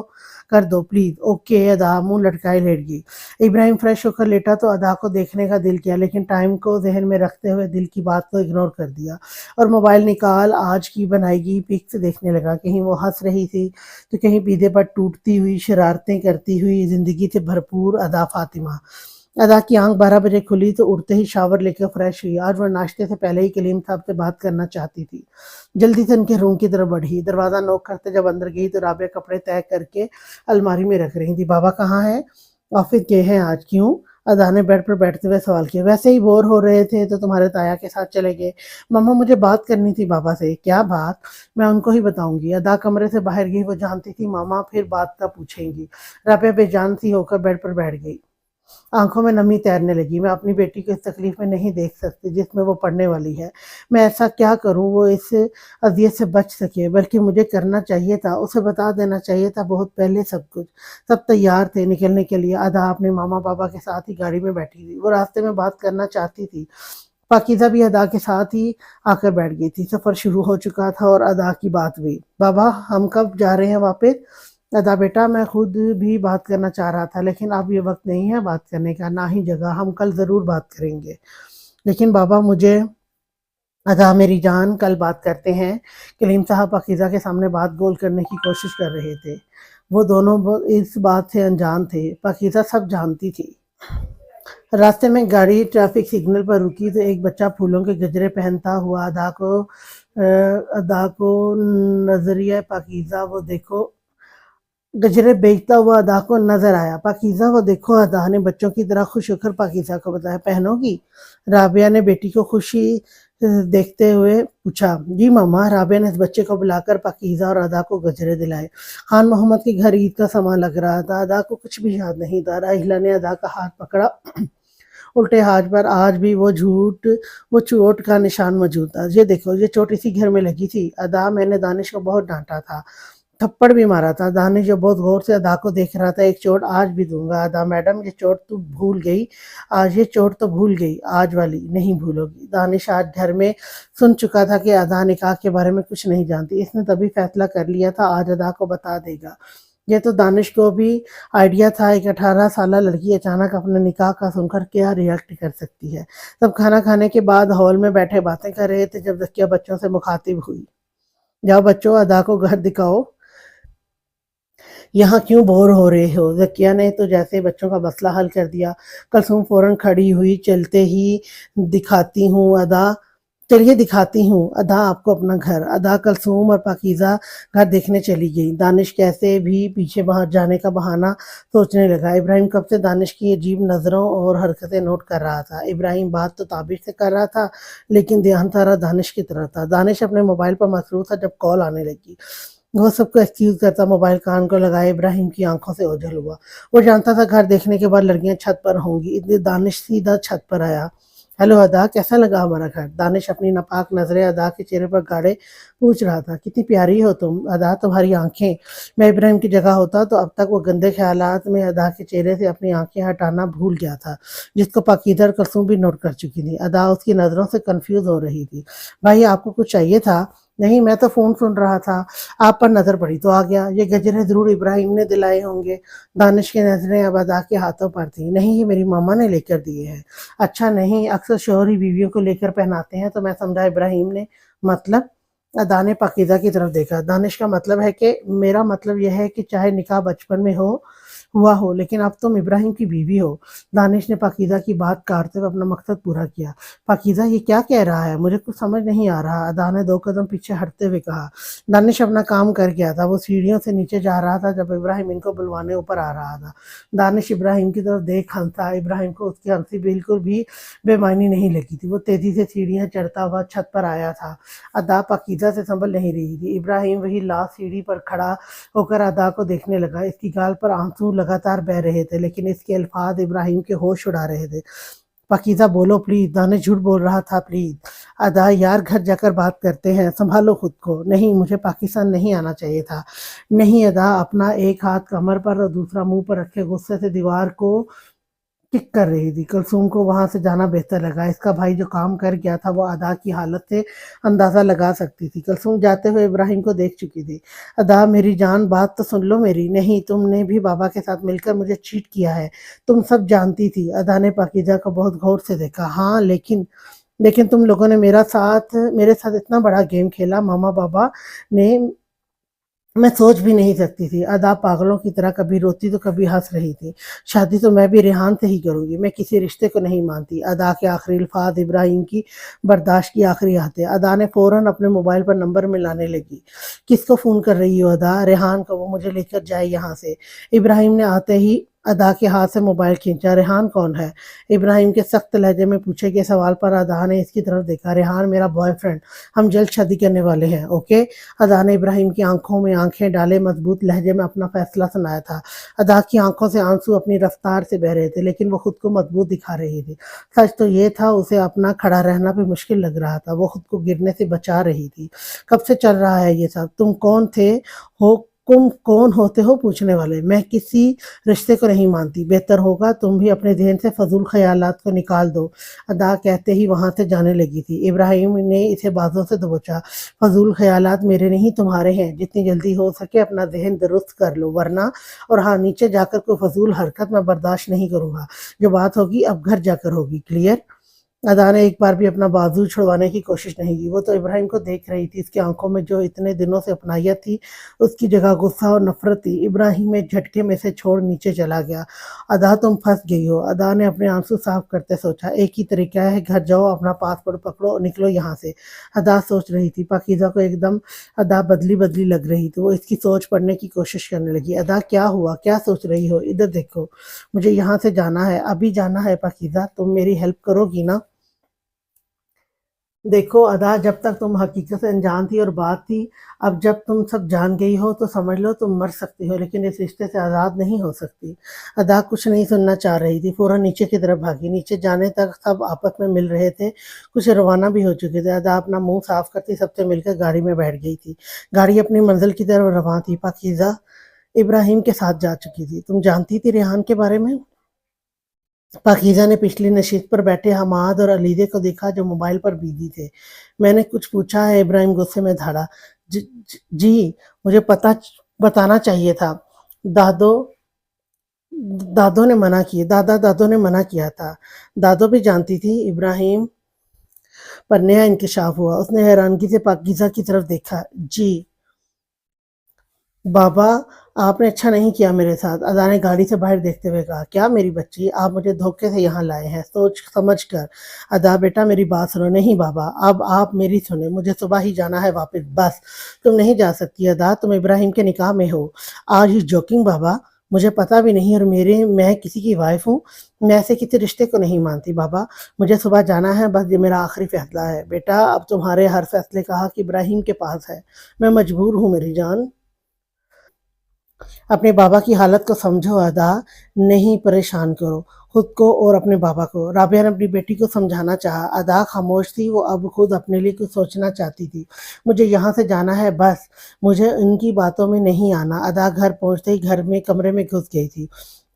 कर दो प्लीज। ओके। अदा मुंह लटकाए लेट गई। इब्राहिम फ्रेश होकर लेटा तो अदा को देखने का दिल किया, लेकिन टाइम को जहन में रखते हुए दिल की बात को इग्नोर कर दिया और मोबाइल निकाल आज की बनाएगी पिक्स देखने लगा। कहीं वो हंस रही थी तो कहीं पीछे पर टूटती हुई शरारतें करती हुई जिंदगी से भरपूर अदा फातिमा। ادا کی آنکھ 12 بجے کھلی تو اٹھتے ہی شاور لے کے فریش ہوئی۔ آج وہ ناشتے سے پہلے ہی کلیم صاحب سے بات کرنا چاہتی تھی۔ جلدی سے ان کے روم کی طرف بڑھی، دروازہ نوک کرتے جب اندر گئی تو رابعہ کپڑے طے کر کے الماری میں رکھ رہی تھی۔ بابا کہاں ہیں؟ آفس گئے ہیں آج۔ کیوں؟ ادا نے بیڈ پر بیٹھتے ہوئے سوال کیا۔ ویسے ہی بور ہو رہے تھے تو تمہارے تایا کے ساتھ چلے گئے۔ مما مجھے بات کرنی تھی بابا سے۔ کیا بات؟ میں ان کو ہی بتاؤں گی۔ ادا کمرے سے باہر گئی، وہ جانتی تھی ماما پھر بات کا پوچھیں گی۔ رابعہ بے جان سی ہو کر بیڈ پر بیٹھ گئی، آنکھوں میں نمی تیرنے لگی۔ میں اپنی بیٹی کو اس تکلیف میں نہیں دیکھ سکتی جس میں وہ پڑنے والی ہے۔ میں ایسا کیا کروں وہ اس اذیت سے بچ سکے؟ بلکہ مجھے کرنا چاہیے تھا، اسے بتا دینا چاہیے تھا بہت پہلے سب کچھ۔ سب تیار تھے نکلنے کے لیے۔ ادا اپنے ماما پاپا کے ساتھ ہی گاڑی میں بیٹھی تھی، وہ راستے میں بات کرنا چاہتی تھی۔ پاکیزہ بھی ادا کے ساتھ ہی آ کر بیٹھ گئی تھی۔ سفر شروع ہو چکا تھا اور ادا کی بات ہوئی۔ بابا ہم کب جا رہے ہیں واپس؟ ادا بیٹا میں خود بھی بات کرنا چاہ رہا تھا لیکن اب یہ وقت نہیں ہے بات کرنے کا، نہ ہی جگہ۔ ہم کل ضرور بات کریں گے۔ لیکن بابا مجھے… ادا میری جان کل بات کرتے ہیں۔ کلیم صاحب پاکیزہ کے سامنے بات گول کرنے کی کوشش کر رہے تھے۔ وہ دونوں اس بات سے انجان تھے، پاکیزہ سب جانتی تھی۔ راستے میں گاڑی ٹریفک سگنل پر رکی تو ایک بچہ پھولوں کے گجرے پہنتا ہوا ادا کو نظریہ پاکیزہ وہ دیکھو گجرے بیچتا ہوا ادا کو نظر آیا۔ پاکیزہ وہ دیکھو، ادا نے بچوں کی طرح خوش ہو کر پاکیزہ کو بتایا۔ پہنو گی؟ رابعہ نے بیٹی کو خوشی دیکھتے ہوئے پوچھا۔ جی ماما۔ رابعہ نے اس بچے کو بلا کر پاکیزہ اور ادا کو گجرے دلائے۔ خان محمد کے گھر عید کا سامان لگ رہا تھا، ادا کو کچھ بھی یاد نہیں تھا۔ راحیلہ نے ادا کا ہاتھ پکڑا، الٹے ہاتھ پر آج بھی وہ چوٹ کا نشان موجود تھا۔ یہ دیکھو، یہ چوٹ اسی گھر میں لگی تھی ادا، میں نے دانش کو بہت ڈانٹا تھا، تھپڑ بھی مارا تھا۔ دانش جو بہت غور سے ادا کو دیکھ رہا تھا۔ ایک چوٹ آج بھی دوں گا ادا میڈم، یہ چوٹ تو بھول گئی آج، یہ چوٹ تو بھول گئی، آج والی نہیں بھولو گی۔ دانش آج گھر میں سن چکا تھا کہ ادا نکاح کے بارے میں کچھ نہیں جانتی، اس نے تبھی فیصلہ کر لیا تھا آج ادا کو بتا دے گا۔ یہ تو دانش کو بھی آئیڈیا تھا، ایک 18 سالہ لڑکی اچانک اپنے نکاح کا سن کر کیا ریئیکٹ کر سکتی ہے۔ سب کھانا کھانے کے بعد ہال میں بیٹھے باتیں کر رہے تھے جب ذکیہ بچوں سے مخاطب ہوئی۔ جاؤ بچوں، ادا کو گھر دکھاؤ، یہاں کیوں بور ہو رہے ہو؟ ذکیہ نے تو جیسے بچوں کا مسئلہ حل کر دیا۔ کلثوم فوراً کھڑی ہوئی، چلیے دکھاتی ہوں ادا آپ کو اپنا گھر۔ ادا کلثوم اور پاکیزہ گھر دیکھنے چلی گئی۔ دانش کیسے بھی پیچھے باہر جانے کا بہانہ سوچنے لگا۔ ابراہیم کب سے دانش کی عجیب نظروں اور حرکتیں نوٹ کر رہا تھا۔ ابراہیم بات تو تعبیر سے کر رہا تھا لیکن دھیان سارا دانش کی طرف تھا۔ دانش اپنے موبائل پر مصروف تھا جب کال آنے لگی۔ وہ سب کو ایکسکیوز کرتا موبائل کان کو لگائے۔ ابراہیم کی آنکھوں سے اوجھل ہوا، وہ جانتا تھا گھر دیکھنے کے بعد لڑکیاں چھت پر ہوں گی، اس لیے دانش سیدھا چھت پر آیا۔ ہیلو ادا، کیسا لگا ہمارا گھر؟ دانش اپنی ناپاک نظریں ادا کے چہرے پر گاڑے پوچھ رہا تھا۔ کتنی پیاری ہو تم ادا، تمہاری آنکھیں۔ میں ابراہیم کی جگہ ہوتا تو اب تک وہ گندے خیالات میں ادا کے چہرے سے اپنی آنکھیں ہٹانا بھول گیا تھا، جس کو پاکیزہ اور کلثوم بھی نوٹ کر چکی تھی۔ ادا اس کی نظروں سے کنفیوز ہو رہی تھی۔ بھائی آپ کو کچھ چاہیے تھا؟ نہیں، میں تو فون سن رہا تھا، آپ پر نظر پڑی تو آ گیا۔ یہ گجرے ضرور ابراہیم نے دلائے ہوں گے۔ دانش کی نظریں اب ادا کے ہاتھوں پر تھیں۔ نہیں، یہ میری ماما نے لے کر دیے ہیں۔ اچھا، نہیں، اکثر شوہر ہی بیویوں کو لے کر پہناتے ہیں، تو میں سمجھا ابراہیم نے۔ مطلب؟ ادا نے پاکیزہ کی طرف دیکھا۔ دانش کا مطلب ہے کہ… میرا مطلب یہ ہے کہ چاہے نکاح بچپن میں ہوا ہو لیکن اب تم ابراہیم کی بیوی ہو۔ دانش نے پاکیزہ کی بات کاٹتے ہوئے اپنا مقصد پورا کیا۔ پاکیزہ یہ کیا کہہ رہا ہے؟ مجھے کچھ سمجھ نہیں آ رہا، ادا نے 2 قدم پیچھے ہٹتے ہوئے کہا۔ دانش اپنا کام کر گیا تھا، وہ سیڑھیوں سے نیچے جا رہا تھا جب ابراہیم ان کو بلوانے اوپر آ رہا تھا۔ دانش ابراہیم کی طرف دیکھ ہنسا۔ ابراہیم کو اس کی ہنسی بالکل بھی بے معنی نہیں لگی تھی۔ وہ تیزی سے سیڑھیاں چڑھتا ہوا چھت پر آیا تھا۔ ادا پاکیزہ سے سنبھل نہیں رہی تھی۔ ابراہیم وہی لاسٹ سیڑھی پر کھڑا ہو کر ادا کو دیکھنے لگا۔ اس کی گال پر آنسو لگاتار بہہ رہے تھے لیکن اس کے الفاظ ابراہیم کے ہوش اڑا رہے تھے۔ پاکیزہ بولو پلیز۔ دانش جھوٹ بول رہا تھا۔ پلیز ادا یار، گھر جا کر بات کرتے ہیں، سنبھالو خود کو۔ نہیں، مجھے پاکستان نہیں آنا چاہیے تھا۔ نہیں ادا، اپنا ایک ہاتھ کمر پر اور دوسرا منہ پر رکھے غصے سے دیوار کو کک کر رہی تھی۔ کلثوم کو وہاں سے جانا بہتر لگا۔ اس کا بھائی جو کام کر گیا تھا وہ ادا کی حالت سے اندازہ لگا سکتی تھی۔ کلثوم جاتے ہوئے ابراہیم کو دیکھ چکی تھی۔ ادا میری جان، بات تو سن لو میری۔ نہیں، تم نے بھی بابا کے ساتھ مل کر مجھے چیٹ کیا ہے، تم سب جانتی تھی۔ ادا نے پاکیزہ کو بہت غور سے دیکھا۔ ہاں لیکن تم لوگوں نے میرے ساتھ اتنا بڑا گیم کھیلا، ماما بابا نے मैं सोच भी नहीं सकती थी। अदा पागलों की तरह कभी रोती तो कभी हंस रही थी। शादी तो मैं भी रेहान से ही करूंगी, मैं किसी रिश्ते को नहीं मानती। अदा के आखिरी अल्फाज इब्राहिम की बर्दाश्त की आखिरी आते। अदा ने फौरन अपने मोबाइल पर नंबर मिलाने लगी। किसको फ़ोन कर रही हो अदा? रेहान को, वो मुझे लेकर जाए यहाँ से। इब्राहिम ने आते ही अदा के हाथ से मोबाइल खींचा। रेहान कौन है? इब्राहिम के सख्त लहजे में पूछे गए सवाल पर अदा ने इसकी तरफ देखा। रेहान मेरा बॉयफ्रेंड, हम जल्द शादी करने वाले हैं, ओके? अदा ने इब्राहिम की आंखों में आंखें डाले मजबूत लहजे में अपना फैसला सुनाया था। अदा की आंखों से आंसू अपनी रफ्तार से बह रहे थे, लेकिन वो खुद को मजबूत दिखा रही थी। सच तो ये था, उसे अपना खड़ा रहना भी मुश्किल लग रहा था। वो खुद को गिरने से बचा रही थी। कब से चल रहा है ये सब? तुम कौन होते हो पूछने वाले? मैं किसी रिश्ते को नहीं मानती। बेहतर होगा तुम भी अपने ज़हन से फ़ज़ूल ख़यालात को निकाल दो। अदा कहते ही वहाँ से जाने लगी थी। इब्राहिम ने इसे बाजों से दबोचा। फ़ज़ूल ख़यालात मेरे नहीं तुम्हारे हैं। जितनी जल्दी हो सके अपना ज़हन दुरुस्त कर लो, वरना और हाँ, नीचे जाकर कोई फ़ज़ूल हरकत मैं बर्दाश्त नहीं करूँगा। जो बात होगी अब घर जाकर होगी, क्लियर? अदा ने एक बार भी अपना बाजू छुड़वाने की कोशिश नहीं की। वो तो इब्राहिम को देख रही थी। इसकी आंखों में जो इतने दिनों से अपनाइयत थी, उसकी जगह गुस्सा और नफरत थी। इब्राहिम एक झटके में से छोड़ नीचे चला गया। अदा तुम फंस गई हो। अदा ने अपने आंसू साफ करते सोचा, एक ही तरीका है, घर जाओ, अपना पासपोर्ट पकड़ो और निकलो यहाँ से। अदा सोच रही थी। पाकीज़ा को एकदम अदा बदली बदली लग रही थी। वो इसकी सोच पढ़ने की कोशिश करने लगी। अदा क्या हुआ? क्या सोच रही हो? इधर देखो, मुझे यहाँ से जाना है, अभी जाना है। पाकीज़ा तुम मेरी हेल्प करोगी ना? देखो अदा, जब तक तुम हकीकत से अनजान थी और बात थी, अब जब तुम सब जान गई हो तो समझ लो तुम मर सकती हो, लेकिन इस रिश्ते से आज़ाद नहीं हो सकती। अदा कुछ नहीं सुनना चाह रही थी, फ़ौरन नीचे की तरफ भागी। नीचे जाने तक सब आपस में मिल रहे थे, कुछ रवाना भी हो चुके थे। अदा अपना मुंह साफ करती सबसे मिलकर गाड़ी में बैठ गई थी। गाड़ी अपनी मंजिल की तरफ रवाना थी। पाकीज़ा इब्राहिम के साथ जा चुकी थी। तुम जानती थी रेहान के बारे में? पाकीज़ा ने पिछली नशीद पर बैठे हमाद और अलीज़े को देखा, जो मोबाइल पर बिज़ी थे। मैंने कुछ पूछा है? इब्राहिम गुस्से में धड़ा। जी, मुझे बताना चाहिए था। दादो दादो ने मना किया था। दादो भी जानती थी। इब्राहिम पर नया इंकशाफ हुआ। उसने हैरानगी से पाकीज़ा की तरफ देखा। जी बाबा, आपने अच्छा नहीं किया मेरे साथ। अदा ने गाड़ी से बाहर देखते हुए कहा। क्या मेरी बच्ची, आप मुझे धोखे से यहाँ लाए हैं, सोच समझ कर। अदा बेटा मेरी बात सुनो। नहीं बाबा, अब आप मेरी सुने, मुझे सुबह ही जाना है वापस, बस। तुम नहीं जा सकती अदा, तुम इब्राहिम के निकाह में हो। आर यू जोकिंग बाबा? मुझे पता भी नहीं, और मैं किसी की वाइफ हूँ? मैं ऐसे किसी रिश्ते को नहीं मानती बाबा। मुझे सुबह जाना है, बस ये मेरा आखिरी फैसला है। बेटा अब तुम्हारे हर फैसले का हक इब्राहिम के पास है। मैं मजबूर हूँ मेरी जान। अपने बाबा की हालत को समझो अदा, नहीं परेशान करो खुद को और अपने बाबा को। राबिया ने अपनी बेटी को समझाना चाहा। अदा खामोश थी। वो अब खुद अपने लिए कुछ सोचना चाहती थी। मुझे यहाँ से जाना है, बस। मुझे इनकी बातों में नहीं आना। अदा घर पहुँचते ही घर में कमरे में घुस गई थी।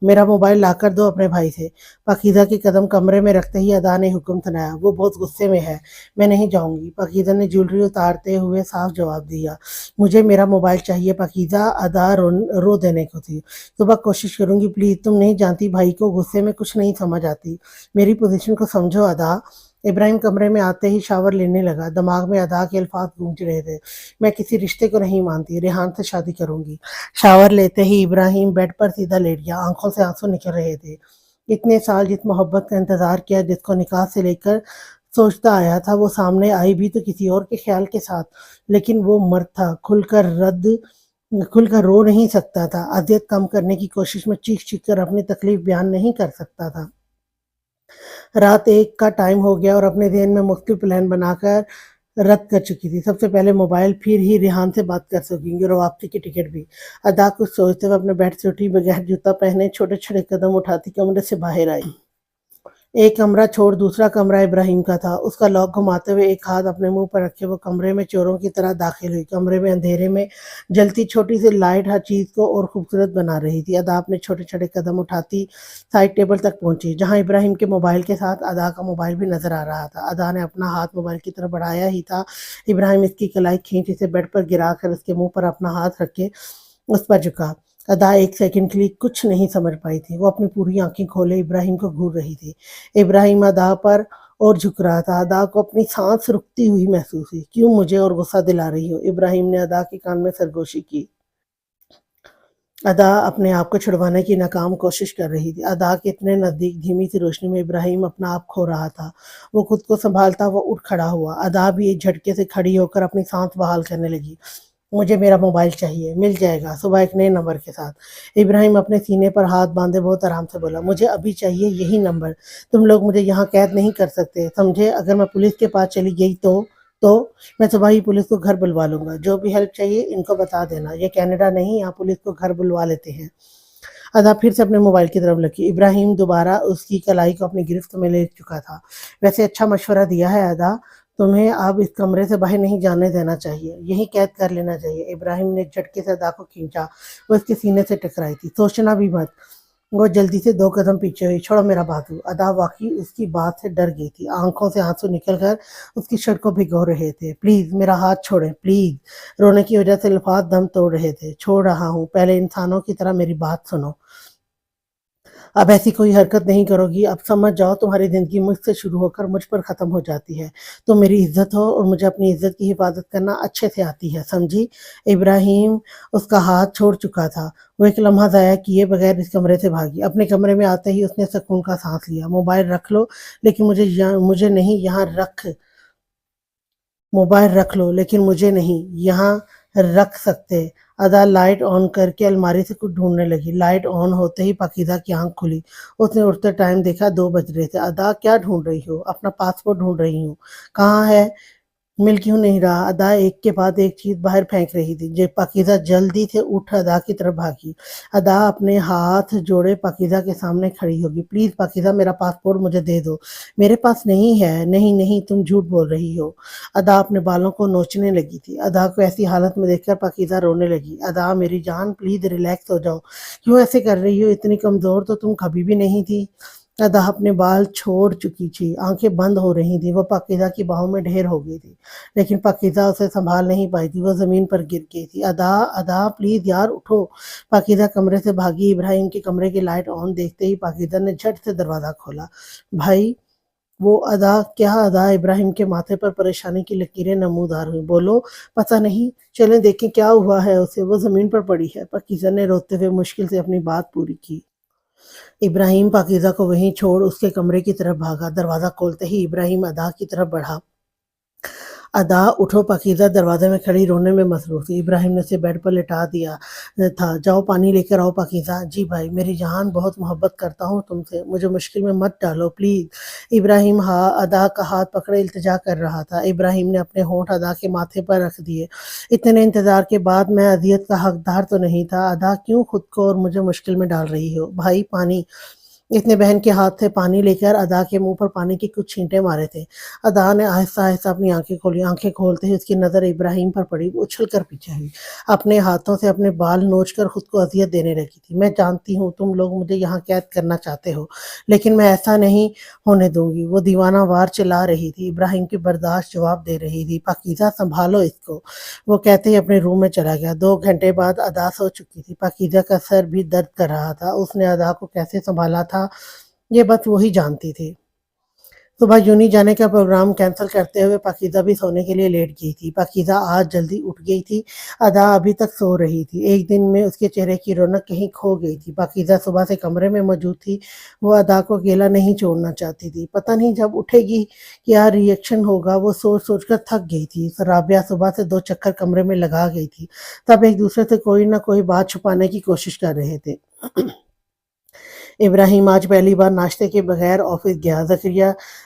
मेरा मोबाइल लाकर दो अपने भाई से। पाकीज़ा के कदम कमरे में रखते ही अदा ने हुक्म सुनाया। वो बहुत गुस्से में है, मैं नहीं जाऊँगी। पाकीज़ा ने ज्वेलरी उतारते हुए साफ जवाब दिया। मुझे मेरा मोबाइल चाहिए पाकीज़ा। अदा रो देने को थी। सुबह कोशिश करूँगी, प्लीज़। तुम नहीं जानती, भाई को गुस्से में कुछ नहीं समझ आती। मेरी पोजीशन को समझो अदा। इब्राहिम कमरे में आते ही शावर लेने लगा। दिमाग में अदा के अल्फाज गूंज रहे थे। मैं किसी रिश्ते को नहीं मानती, रेहान से शादी करूँगी। शावर लेते ही इब्राहिम बेड पर सीधा लेट गया। आंखों से आंसू निकल रहे थे। इतने साल जिस मोहब्बत का इंतज़ार किया, जिसको निकाह से लेकर सोचता आया था, वो सामने आई भी तो किसी और के ख्याल के साथ। लेकिन वो मर्द था, खुलकर रो नहीं सकता था। अज़ियत कम करने की कोशिश में चीख-चीख कर अपनी तकलीफ़ बयान नहीं कर सकता था। रात 1 का टाइम हो गया और अपने ज़हन में मुख्तलिफ प्लान बनाकर रद्द कर चुकी थी। सबसे पहले मोबाइल, फिर ही रेहान से बात कर सकेंगी, और वापसी की टिकट भी। अदा कुछ सोचते हुए अपने बेड से उठी, बगैर जूता पहने छोटे-छोटे कदम उठाती कमरे से बाहर आई। एक कमरा छोड़ दूसरा कमरा इब्राहिम का था। उसका लॉक घुमाते हुए एक हाथ अपने मुंह पर रखे वो कमरे में चोरों की तरह दाखिल हुई। कमरे में अंधेरे में जलती छोटी सी लाइट हर चीज़ को और खूबसूरत बना रही थी। अदा अपने छोटे-छोटे कदम उठाती साइड टेबल तक पहुंची, जहां इब्राहिम के मोबाइल के साथ अदा का मोबाइल भी नजर आ रहा था। अदा ने अपना हाथ मोबाइल की तरफ बढ़ाया ही था, इब्राहिम इसकी कलाई खींच इसे बेड पर गिराकर उसके मुंह पर अपना हाथ रख के उस पर झुका। अदा एक सेकंड के लिए कुछ नहीं समझ पाई थी। वो अपनी पूरी आंखें खोले इब्राहिम को घूर रही थी। इब्राहिम अदा पर और झुक रहा था। अदा को अपनी सांस रुकती हुई महसूस हुई। क्यों मुझे और गुस्सा दिला रही हो? इब्राहिम ने अदा के कान में सरगोशी की। ادا اپنے آپ کو چھڑوانے کی ناکام کوشش کر رہی تھی۔ ادا کے اتنے نزدیک دھیمی سی روشنی میں ابراہیم اپنا آپ کھو رہا تھا۔ وہ خود کو سنبھالتا وہ اٹھ کھڑا ہوا۔ ادا بھی ایک جھٹکے سے کھڑی ہو کر اپنی سانس بحال کرنے لگی۔ مجھے میرا موبائل چاہیے، مل جائے گا صبح ایک نئے نمبر کے ساتھ۔ ابراہیم اپنے سینے پر ہاتھ باندھے بہت آرام سے بولا، مجھے ابھی چاہیے یہی نمبر۔ تم لوگ مجھے یہاں قید نہیں کر سکتے، سمجھے؟ اگر میں پولیس کے پاس چلی گئی تو میں صبح ہی پولیس کو گھر بلوا لوں گا۔ جو بھی ہیلپ چاہیے ان کو بتا دینا، یہ کینیڈا نہیں، یہاں پولیس کو گھر بلوا لیتے ہیں۔ ادا پھر سے اپنے موبائل کی طرف لکی۔ ابراہیم دوبارہ اس کی کلائی کو اپنی گرفت میں لے چکا تھا۔ ویسے اچھا مشورہ دیا ہے ادا، تمہیں اب اس کمرے سے باہر نہیں جانے دینا چاہیے، یہیں قید کر لینا چاہیے۔ ابراہیم نے جھٹکے سے ادا کو کھینچا، وہ اس کے سینے سے ٹکرائی تھی۔ سوچنا بھی مت۔ وہ جلدی سے 2 قدم پیچھے ہوئی۔ چھوڑو میرا بازو۔ ادا واقعی اس کی بات سے ڈر گئی تھی۔ آنکھوں سے آنسو نکل کر اس کی شرٹ کو بھگو رہے تھے۔ پلیز میرا ہاتھ چھوڑیں، پلیز۔ رونے کی وجہ سے الفاظ دم توڑ رہے تھے۔ چھوڑ رہا ہوں، پہلے انسانوں کی طرح میری بات سنو۔ اب ایسی کوئی حرکت نہیں کرو گی۔ اب سمجھ جاؤ تمہاری زندگی مجھ سے شروع ہو کر مجھ پر ختم ہو جاتی ہے۔ تم میری عزت ہو اور مجھے اپنی عزت کی حفاظت کرنا اچھے سے آتی ہے، سمجھی؟ ابراہیم اس کا ہاتھ چھوڑ چکا تھا۔ وہ ایک لمحہ ضائع کیے بغیر اس کمرے سے بھاگی۔ اپنے کمرے میں آتے ہی اس نے سکون کا سانس لیا۔ موبائل رکھ لو لیکن مجھے نہیں یہاں موبائل رکھ لو لیکن مجھے نہیں یہاں رکھ سکتے۔ ادا لائٹ آن کر کے الماری سے کچھ ڈھونڈنے لگی۔ لائٹ آن ہوتے ہی پاکیزہ کی آنکھ کھلی۔ اس نے اٹھتے ٹائم دیکھا 2 بج رہے تھے۔ ادا کیا ڈھونڈ رہی ہو؟ اپنا پاسپورٹ ڈھونڈ رہی ہوں۔ کہاں ہے؟ مل کیوں نہیں رہا؟ ادا ایک کے بعد ایک چیز باہر پھینک رہی تھی۔ پاکیزہ جلدی سے اٹھ ادا کی طرف بھاگی۔ ادا اپنے ہاتھ جوڑے پاکیزہ کے سامنے کھڑی ہوگی۔ پلیز پاکیزہ میرا پاسپورٹ مجھے دے دو۔ میرے پاس نہیں ہے۔ نہیں نہیں تم جھوٹ بول رہی ہو۔ ادا اپنے بالوں کو نوچنے لگی تھی۔ ادا کو ایسی حالت میں دیکھ کر پاکیزہ رونے لگی۔ ادا میری جان پلیز ریلیکس ہو جاؤ، کیوں ایسے کر رہی ہو؟ اتنی کمزور تو تم کبھی بھی نہیں تھی۔ ادا اپنے بال چھوڑ چکی تھی، آنکھیں بند ہو رہی تھیں۔ وہ پاکیزہ کی باہوں میں ڈھیر ہو گئی تھی لیکن پاکیزہ اسے سنبھال نہیں پائی تھی۔ وہ زمین پر گر گئی تھی۔ ادا پلیز یار اٹھو۔ پاکیزہ کمرے سے بھاگی۔ ابراہیم کے کمرے کی لائٹ آن دیکھتے ہی پاکیزہ نے جھٹ سے دروازہ کھولا۔ بھائی وہ ادا کیا؟ ادا ابراہیم کے ماتھے پر پریشانی کی لکیریں نمودار ہوئیں۔ بولو پتہ نہیں، چلیں دیکھیں کیا ہوا ہے اسے، وہ زمین پر پڑی ہے۔ پاکیزہ نے روتے ہوئے مشکل سے اپنی بات پوری کی۔ ابراہیم پاکیزہ کو وہیں چھوڑ اس کے کمرے کی طرف بھاگا۔ دروازہ کھولتے ہی ابراہیم ادا کی طرف بڑھا۔ ادا اٹھو۔ پاکیزہ دروازے میں کھڑی رونے میں مصروف تھی۔ ابراہیم نے اسے بیڈ پر لٹا دیا تھا۔ جاؤ پانی لے کر آؤ پاکیزہ۔ جی بھائی، میری جان بہت محبت کرتا ہوں تم سے، مجھے مشکل میں مت ڈالو پلیز۔ ابراہیم ادا کا ہاتھ پکڑے التجا کر رہا تھا۔ ابراہیم نے اپنے ہونٹ ادا کے ماتھے پر رکھ دیے۔ اتنے انتظار کے بعد میں اذیت کا حقدار تو نہیں تھا۔ ادا کیوں خود کو اور مجھے مشکل میں ڈال رہی ہو؟ بھائی پانی۔ اس نے بہن کے ہاتھ سے پانی لے کر ادا کے منہ پر پانی کی کچھ چھینٹے مارے تھے۔ ادا نے آہستہ آہستہ اپنی آنکھیں کھولی۔ آنکھیں کھولتے ہی اس کی نظر ابراہیم پر پڑی۔ وہ اچھل کر پیچھے ہوئی، اپنے ہاتھوں سے اپنے بال نوچ کر خود کو اذیت دینے لگی تھی۔ میں جانتی ہوں تم لوگ مجھے یہاں قید کرنا چاہتے ہو لیکن میں ایسا نہیں ہونے دوں گی۔ وہ دیوانہ وار چلا رہی تھی۔ ابراہیم کی برداشت جواب دے رہی تھی۔ پاکیزہ سنبھالو اس کو، وہ کہتے ہی اپنے روم میں چلا گیا۔ 2 گھنٹے بعد ادا سو چکی تھی۔ پاکیزہ کا سر بھی درد کر رہا تھا۔ اس نے ادا کو کیسے سنبھالا تھا یہ بس وہی جانتی تھی۔ صبح یونی جانے کا پروگرام کینسل کرتے ہوئے پاکیزہ بھی سونے کے لیے لیٹ گئی تھی۔ پاکیزہ آج جلدی اٹھ گئی تھی۔ ادا ابھی تک سو رہی تھی۔ ایک دن میں اس کے چہرے کی رونق کہیں کھو گئی تھی۔ پاکیزہ صبح سے کمرے میں موجود تھی۔ وہ ادا کو اکیلا نہیں چھوڑنا چاہتی تھی۔ پتہ نہیں جب اٹھے گی کیا ری ایکشن ہوگا۔ وہ سوچ سوچ کر تھک گئی تھی۔ رابعہ صبح سے 2 چکر کمرے میں لگا گئی تھی۔ سب ایک دوسرے سے کوئی نہ کوئی بات چھپانے کی کوشش کر رہے تھے۔ ابراہیم آج پہلی بار ناشتے کے بغیر آفس گیا۔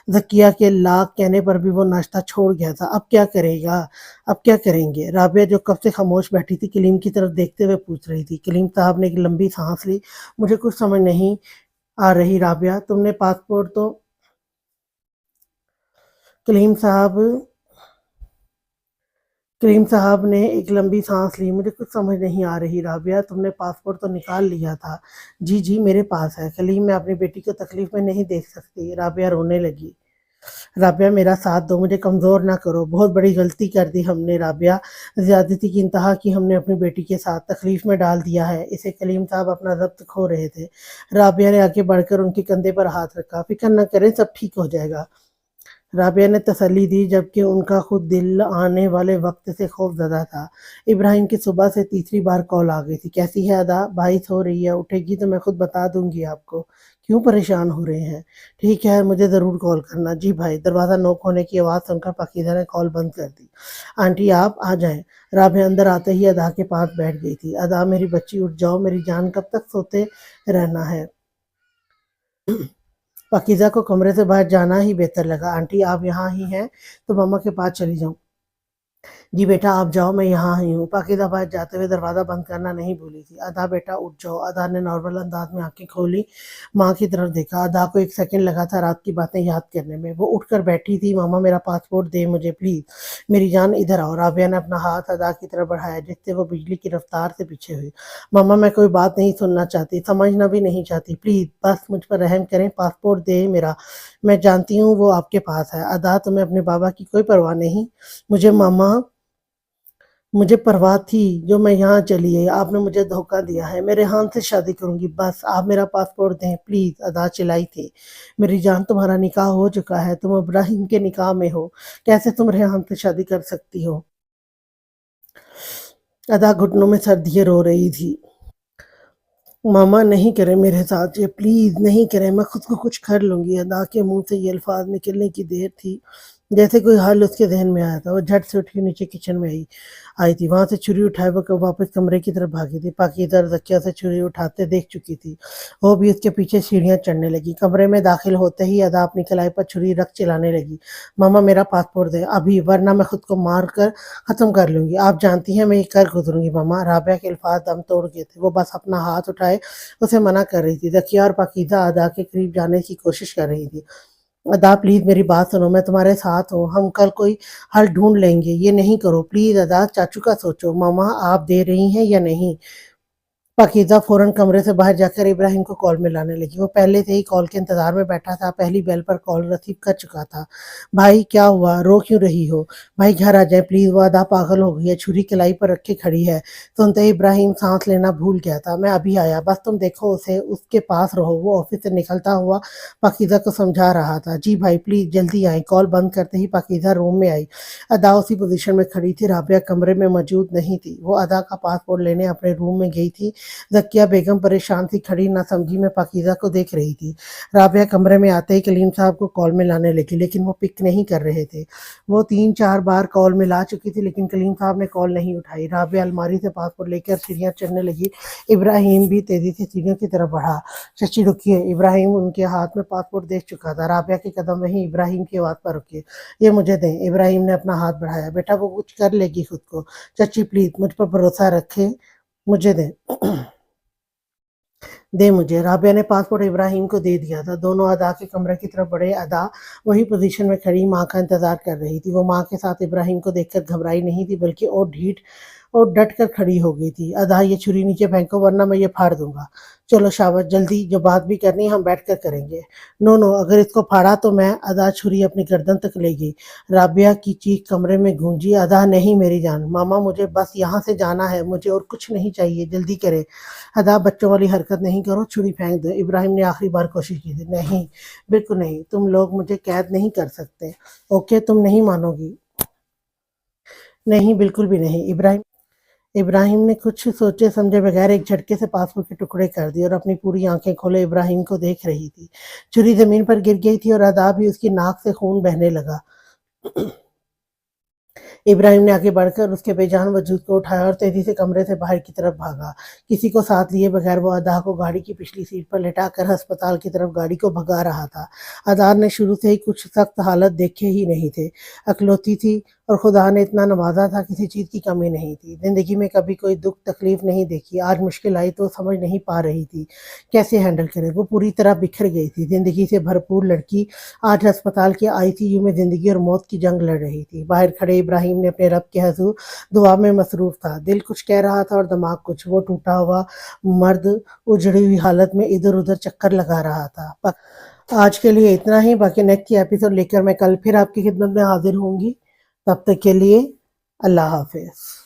ذکیہ کے لاکھ کہنے پر بھی وہ ناشتہ چھوڑ گیا تھا۔ اب کیا کرے گا؟ اب کیا کریں گے؟ رابعہ جو کب سے خاموش بیٹھی تھی کلیم کی طرف دیکھتے ہوئے پوچھ رہی تھی۔ کلیم صاحب نے ایک لمبی سانس لی۔ مجھے کچھ سمجھ نہیں آ رہی رابعہ، تم نے پاسپورٹ تو کلیم صاحب نے ایک لمبی سانس لی۔ مجھے کچھ سمجھ نہیں آ رہی رابعہ، تم نے پاسپورٹ تو نکال لیا تھا؟ جی میرے پاس ہے۔ کلیم میں اپنی بیٹی کو تکلیف میں نہیں دیکھ سکتی۔ رابعہ رونے لگی۔ رابعہ میرا ساتھ دو، مجھے کمزور نہ کرو، بہت بڑی غلطی کر دی ہم نے رابعہ، زیادتی کی انتہا کی ہم نے اپنی بیٹی کے ساتھ، تکلیف میں ڈال دیا ہے اسے۔ کلیم صاحب اپنا ضبط کھو رہے تھے۔ رابعہ نے آگے بڑھ کر ان کے کندھے پر ہاتھ رکھا۔ فکر نہ کریں، سب ٹھیک ہو جائے گا۔ رابعہ نے تسلی دی جبکہ ان کا خود دل آنے والے وقت سے خوف زدہ تھا۔ ابراہیم کی صبح سے تیسری بار کال آ گئی تھی۔ کیسی ہے ادا؟ بھائی سو رہی ہے، اٹھے گی تو میں خود بتا دوں گی آپ کو۔ کیوں پریشان ہو رہے ہیں؟ ٹھیک ہے مجھے ضرور کال کرنا۔ جی بھائی۔ دروازہ نوک ہونے کی آواز سن کر پاکیزہ نے کال بند کر دی۔ آنٹی آپ آ جائیں۔ رابعہ اندر آتے ہی ادا کے پاس بیٹھ گئی تھی۔ ادا میری بچی اٹھ جاؤ، میری جان کب تک سوتے رہنا ہے؟ پاکیزہ کو کمرے سے باہر جانا ہی بہتر لگا۔ آنٹی آپ یہاں ہی ہیں تو ماما کے پاس چلی جاؤں۔ جی بیٹا آپ جاؤ، میں یہاں ہی ہوں۔ پاکیزہ باہر جاتے ہوئے دروازہ بند کرنا نہیں بھولی تھی۔ ادا بیٹا اٹھ جاؤ۔ ادا نے نارمل انداز میں آنکھیں کھولی، ماں کی طرف دیکھا۔ ادا کو ایک سیکنڈ لگا تھا رات کی باتیں یاد کرنے میں۔ وہ اٹھ کر بیٹھی تھی۔ ماما میرا پاسپورٹ دے مجھے پلیز، میری جان ادھر آؤ۔ رابعہ نے اپنا ہاتھ ادا کی طرف بڑھایا جس سے وہ بجلی کی رفتار سے پیچھے ہوئی۔ ماما میں کوئی بات نہیں سننا چاہتی، سمجھنا بھی نہیں چاہتی، پلیز بس مجھ پر رحم کریں، پاسپورٹ دے میرا۔ میں جانتی ہوں وہ آپ کے پاس ہے۔ ادا تمہیں اپنے بابا کی کوئی پرواہ نہیں؟ مجھے ماما مجھے پرواہ تھی جو میں یہاں چلی آئی۔ آپ نے مجھے دھوکہ دیا ہے۔ میں ریحان سے شادی کروں گی، بس آپ میرا پاسپورٹ دیں پلیز۔ ادا چلائی تھی۔ میری جان تمہارا نکاح ہو چکا ہے، تم ابراہیم کے نکاح میں ہو، کیسے تم ریحان سے شادی کر سکتی ہو؟ ادا گھٹنوں میں سر دیے رو رہی تھی۔ ماما نہیں کرے میرے ساتھ یہ، پلیز نہیں کرے، میں خود کو کچھ کر لوں گی۔ ادا کے منہ سے یہ الفاظ نکلنے کی دیر تھی جیسے کوئی حل اس کے ذہن میں آیا تھا۔ وہ جھٹ سے اٹھ کے نیچے کچن میں آئی تھی۔ وہاں سے چھری اٹھائے وہ واپس کمرے کی طرف بھاگی تھی۔ پاکیزہ رضیہ سے چھری اٹھاتے دیکھ چکی تھی، وہ بھی اس کے پیچھے سیڑھیاں چڑھنے لگی۔ کمرے میں داخل ہوتے ہی ادا اپنی کلائی پر چھری رکھ چلانے لگی۔ ماما میرا پاسپورٹ دیں ابھی، ورنہ میں خود کو مار کر ختم کر لوں گی۔ آپ جانتی ہیں میں یہ کر گزروں گی ماما۔ رابعہ کے الفاظ دم توڑ گئے تھے۔ وہ بس اپنا ہاتھ اٹھائے اسے منع کر رہی تھی۔ رضیہ اور پاکیزہ ادا کے قریب جانے کی کوشش کر رہی تھی۔ ادا پلیز میری بات سنو، میں تمہارے ساتھ ہوں، ہم کل کوئی حل ڈھونڈ لیں گے، یہ نہیں کرو پلیز۔ ادا چاچو کا سوچو۔ ماما آپ دے رہی ہیں یا نہیں؟ پاکیزہ فوراً کمرے سے باہر جا کر ابراہیم کو کال میں لانے لگی۔ وہ پہلے سے ہی کال کے انتظار میں بیٹھا تھا، پہلی بیل پر کال ریسیو کر چکا تھا۔ بھائی کیا ہوا، رو کیوں رہی ہو؟ بھائی گھر آ جائیں پلیز، وہ ادا پاگل ہو گئی ہے، چھری کلائی پر رکھے کھڑی ہے۔ سنتے ہی ابراہیم سانس لینا بھول گیا تھا۔ میں ابھی آیا، بس تم دیکھو اسے، اس کے پاس رہو۔ وہ آفس سے نکلتا ہوا پاکیزہ کو سمجھا رہا تھا۔ جی بھائی پلیز جلدی آئیں۔ کال بند کرتے ہی پاکیزہ روم میں آئی۔ ادا اسی پوزیشن میں کھڑی تھی، رابعہ کمرے میں موجود نہیں تھی۔ وہ ادا کا پاسپورٹ لینے اپنے روم میں گئی تھی۔ ذکیہ بیگم پریشان سی کھڑی نہ سمجھی میں پاکیزہ کو دیکھ رہی تھی۔ رابعہ کمرے میں آتے ہی کلیم صاحب کو کال میں لانے لگی لیکن وہ پک نہیں کر رہے تھے۔ وہ 3-4 بار کال میں لا چکی تھی لیکن کلیم صاحب نے کال نہیں اٹھائی۔ رابعہ الماری سے پاسپورٹ لے کر سیڑھیاں چڑھنے لگی۔ ابراہیم بھی تیزی سے سیڑھیوں کی طرف بڑھا۔ چچی رکیے۔ ابراہیم ان کے ہاتھ میں پاسپورٹ دیکھ چکا تھا۔ رابعہ کے قدم وہیں ابراہیم کی آواز پر رکے۔ یہ مجھے دیں۔ ابراہیم نے اپنا ہاتھ بڑھایا۔ بیٹا وہ کچھ کر لے گی خود کو، چچی پلیز مجھ پر بھروسہ رکھے، مجھے دیں دے مجھے۔ رابعہ نے پاسپورٹ ابراہیم کو دے دیا تھا۔ دونوں ادا کے کمرے کی طرف بڑھے۔ ادا وہی پوزیشن میں کھڑی ماں کا انتظار کر رہی تھی۔ وہ ماں کے ساتھ ابراہیم کو دیکھ کر گھبرائی نہیں تھی بلکہ اور ڈٹ کر کھڑی ہو گئی تھی۔ ادا یہ چھری نیچے پھینکو ورنہ میں یہ پھاڑ دوں گا۔ چلو شاباش، جلدی، جو بات بھی کرنی ہے ہم بیٹھ کر کریں گے۔ نو نو، اگر اس کو پھاڑا تو میں۔ ادا چھری اپنی گردن تک لے گئی۔ رابعہ کی چیخ کمرے میں گونجی۔ ادا نہیں میری جان، ماما مجھے بس یہاں سے جانا ہے، مجھے اور کچھ نہیں چاہیے، جلدی کرے۔ ادا بچوں والی حرکت نہیں کرو، چھری پھینک دو۔ ابراہیم نے آخری بار کوشش کی تھی۔ نہیں بالکل نہیں، تم لوگ مجھے قید نہیں کر سکتے، اوکے تم نہیں مانو گی؟ نہیں بالکل بھی نہیں۔ ابراہیم نے کچھ سوچے سمجھے بغیر ایک جھٹکے سے پاسپورٹ کے ٹکڑے کر دیے اور اپنی پوری آنکھیں کھولے ابراہیم کو دیکھ رہی تھی۔ چھری زمین پر گر گئی تھی اور ادا بھی اس کی ناک سے خون بہنے لگا۔ ابراہیم نے آگے بڑھ کر اس کے بے جان وجود کو اٹھایا اور تیزی سے کمرے سے باہر کی طرف بھاگا۔ کسی کو ساتھ لیے بغیر وہ ادا کو گاڑی کی پچھلی سیٹ پر لٹا کر ہسپتال کی طرف گاڑی کو بھگا رہا تھا۔ ادا نے شروع سے ہی کچھ سخت حالت دیکھے ہی نہیں تھے، اکلوتی تھی اور خدا نے اتنا نوازا تھا کسی چیز کی کمی نہیں تھی۔ زندگی میں کبھی کوئی دکھ تکلیف نہیں دیکھی، آج مشکل آئی تو سمجھ نہیں پا رہی تھی کیسے ہینڈل کرے۔ وہ پوری طرح بکھر گئی تھی۔ زندگی سے بھرپور لڑکی آج ہسپتال کے ICU میں زندگی اور موت کی جنگ لڑ رہی تھی۔ باہر کھڑے ابراہیم نے اپنے رب کے حضور دعا میں مصروف تھا۔ دل کچھ کہہ رہا تھا اور دماغ کچھ۔ وہ ٹوٹا ہوا مرد اجڑی ہوئی حالت میں ادھر ادھر چکر لگا رہا تھا۔ آج کے لیے اتنا ہی، باقی نیکسٹ ایپیسوڈ لے کر میں کل پھر آپ کی خدمت میں حاضر ہوں گی۔ تب تک کے لیے اللہ حافظ۔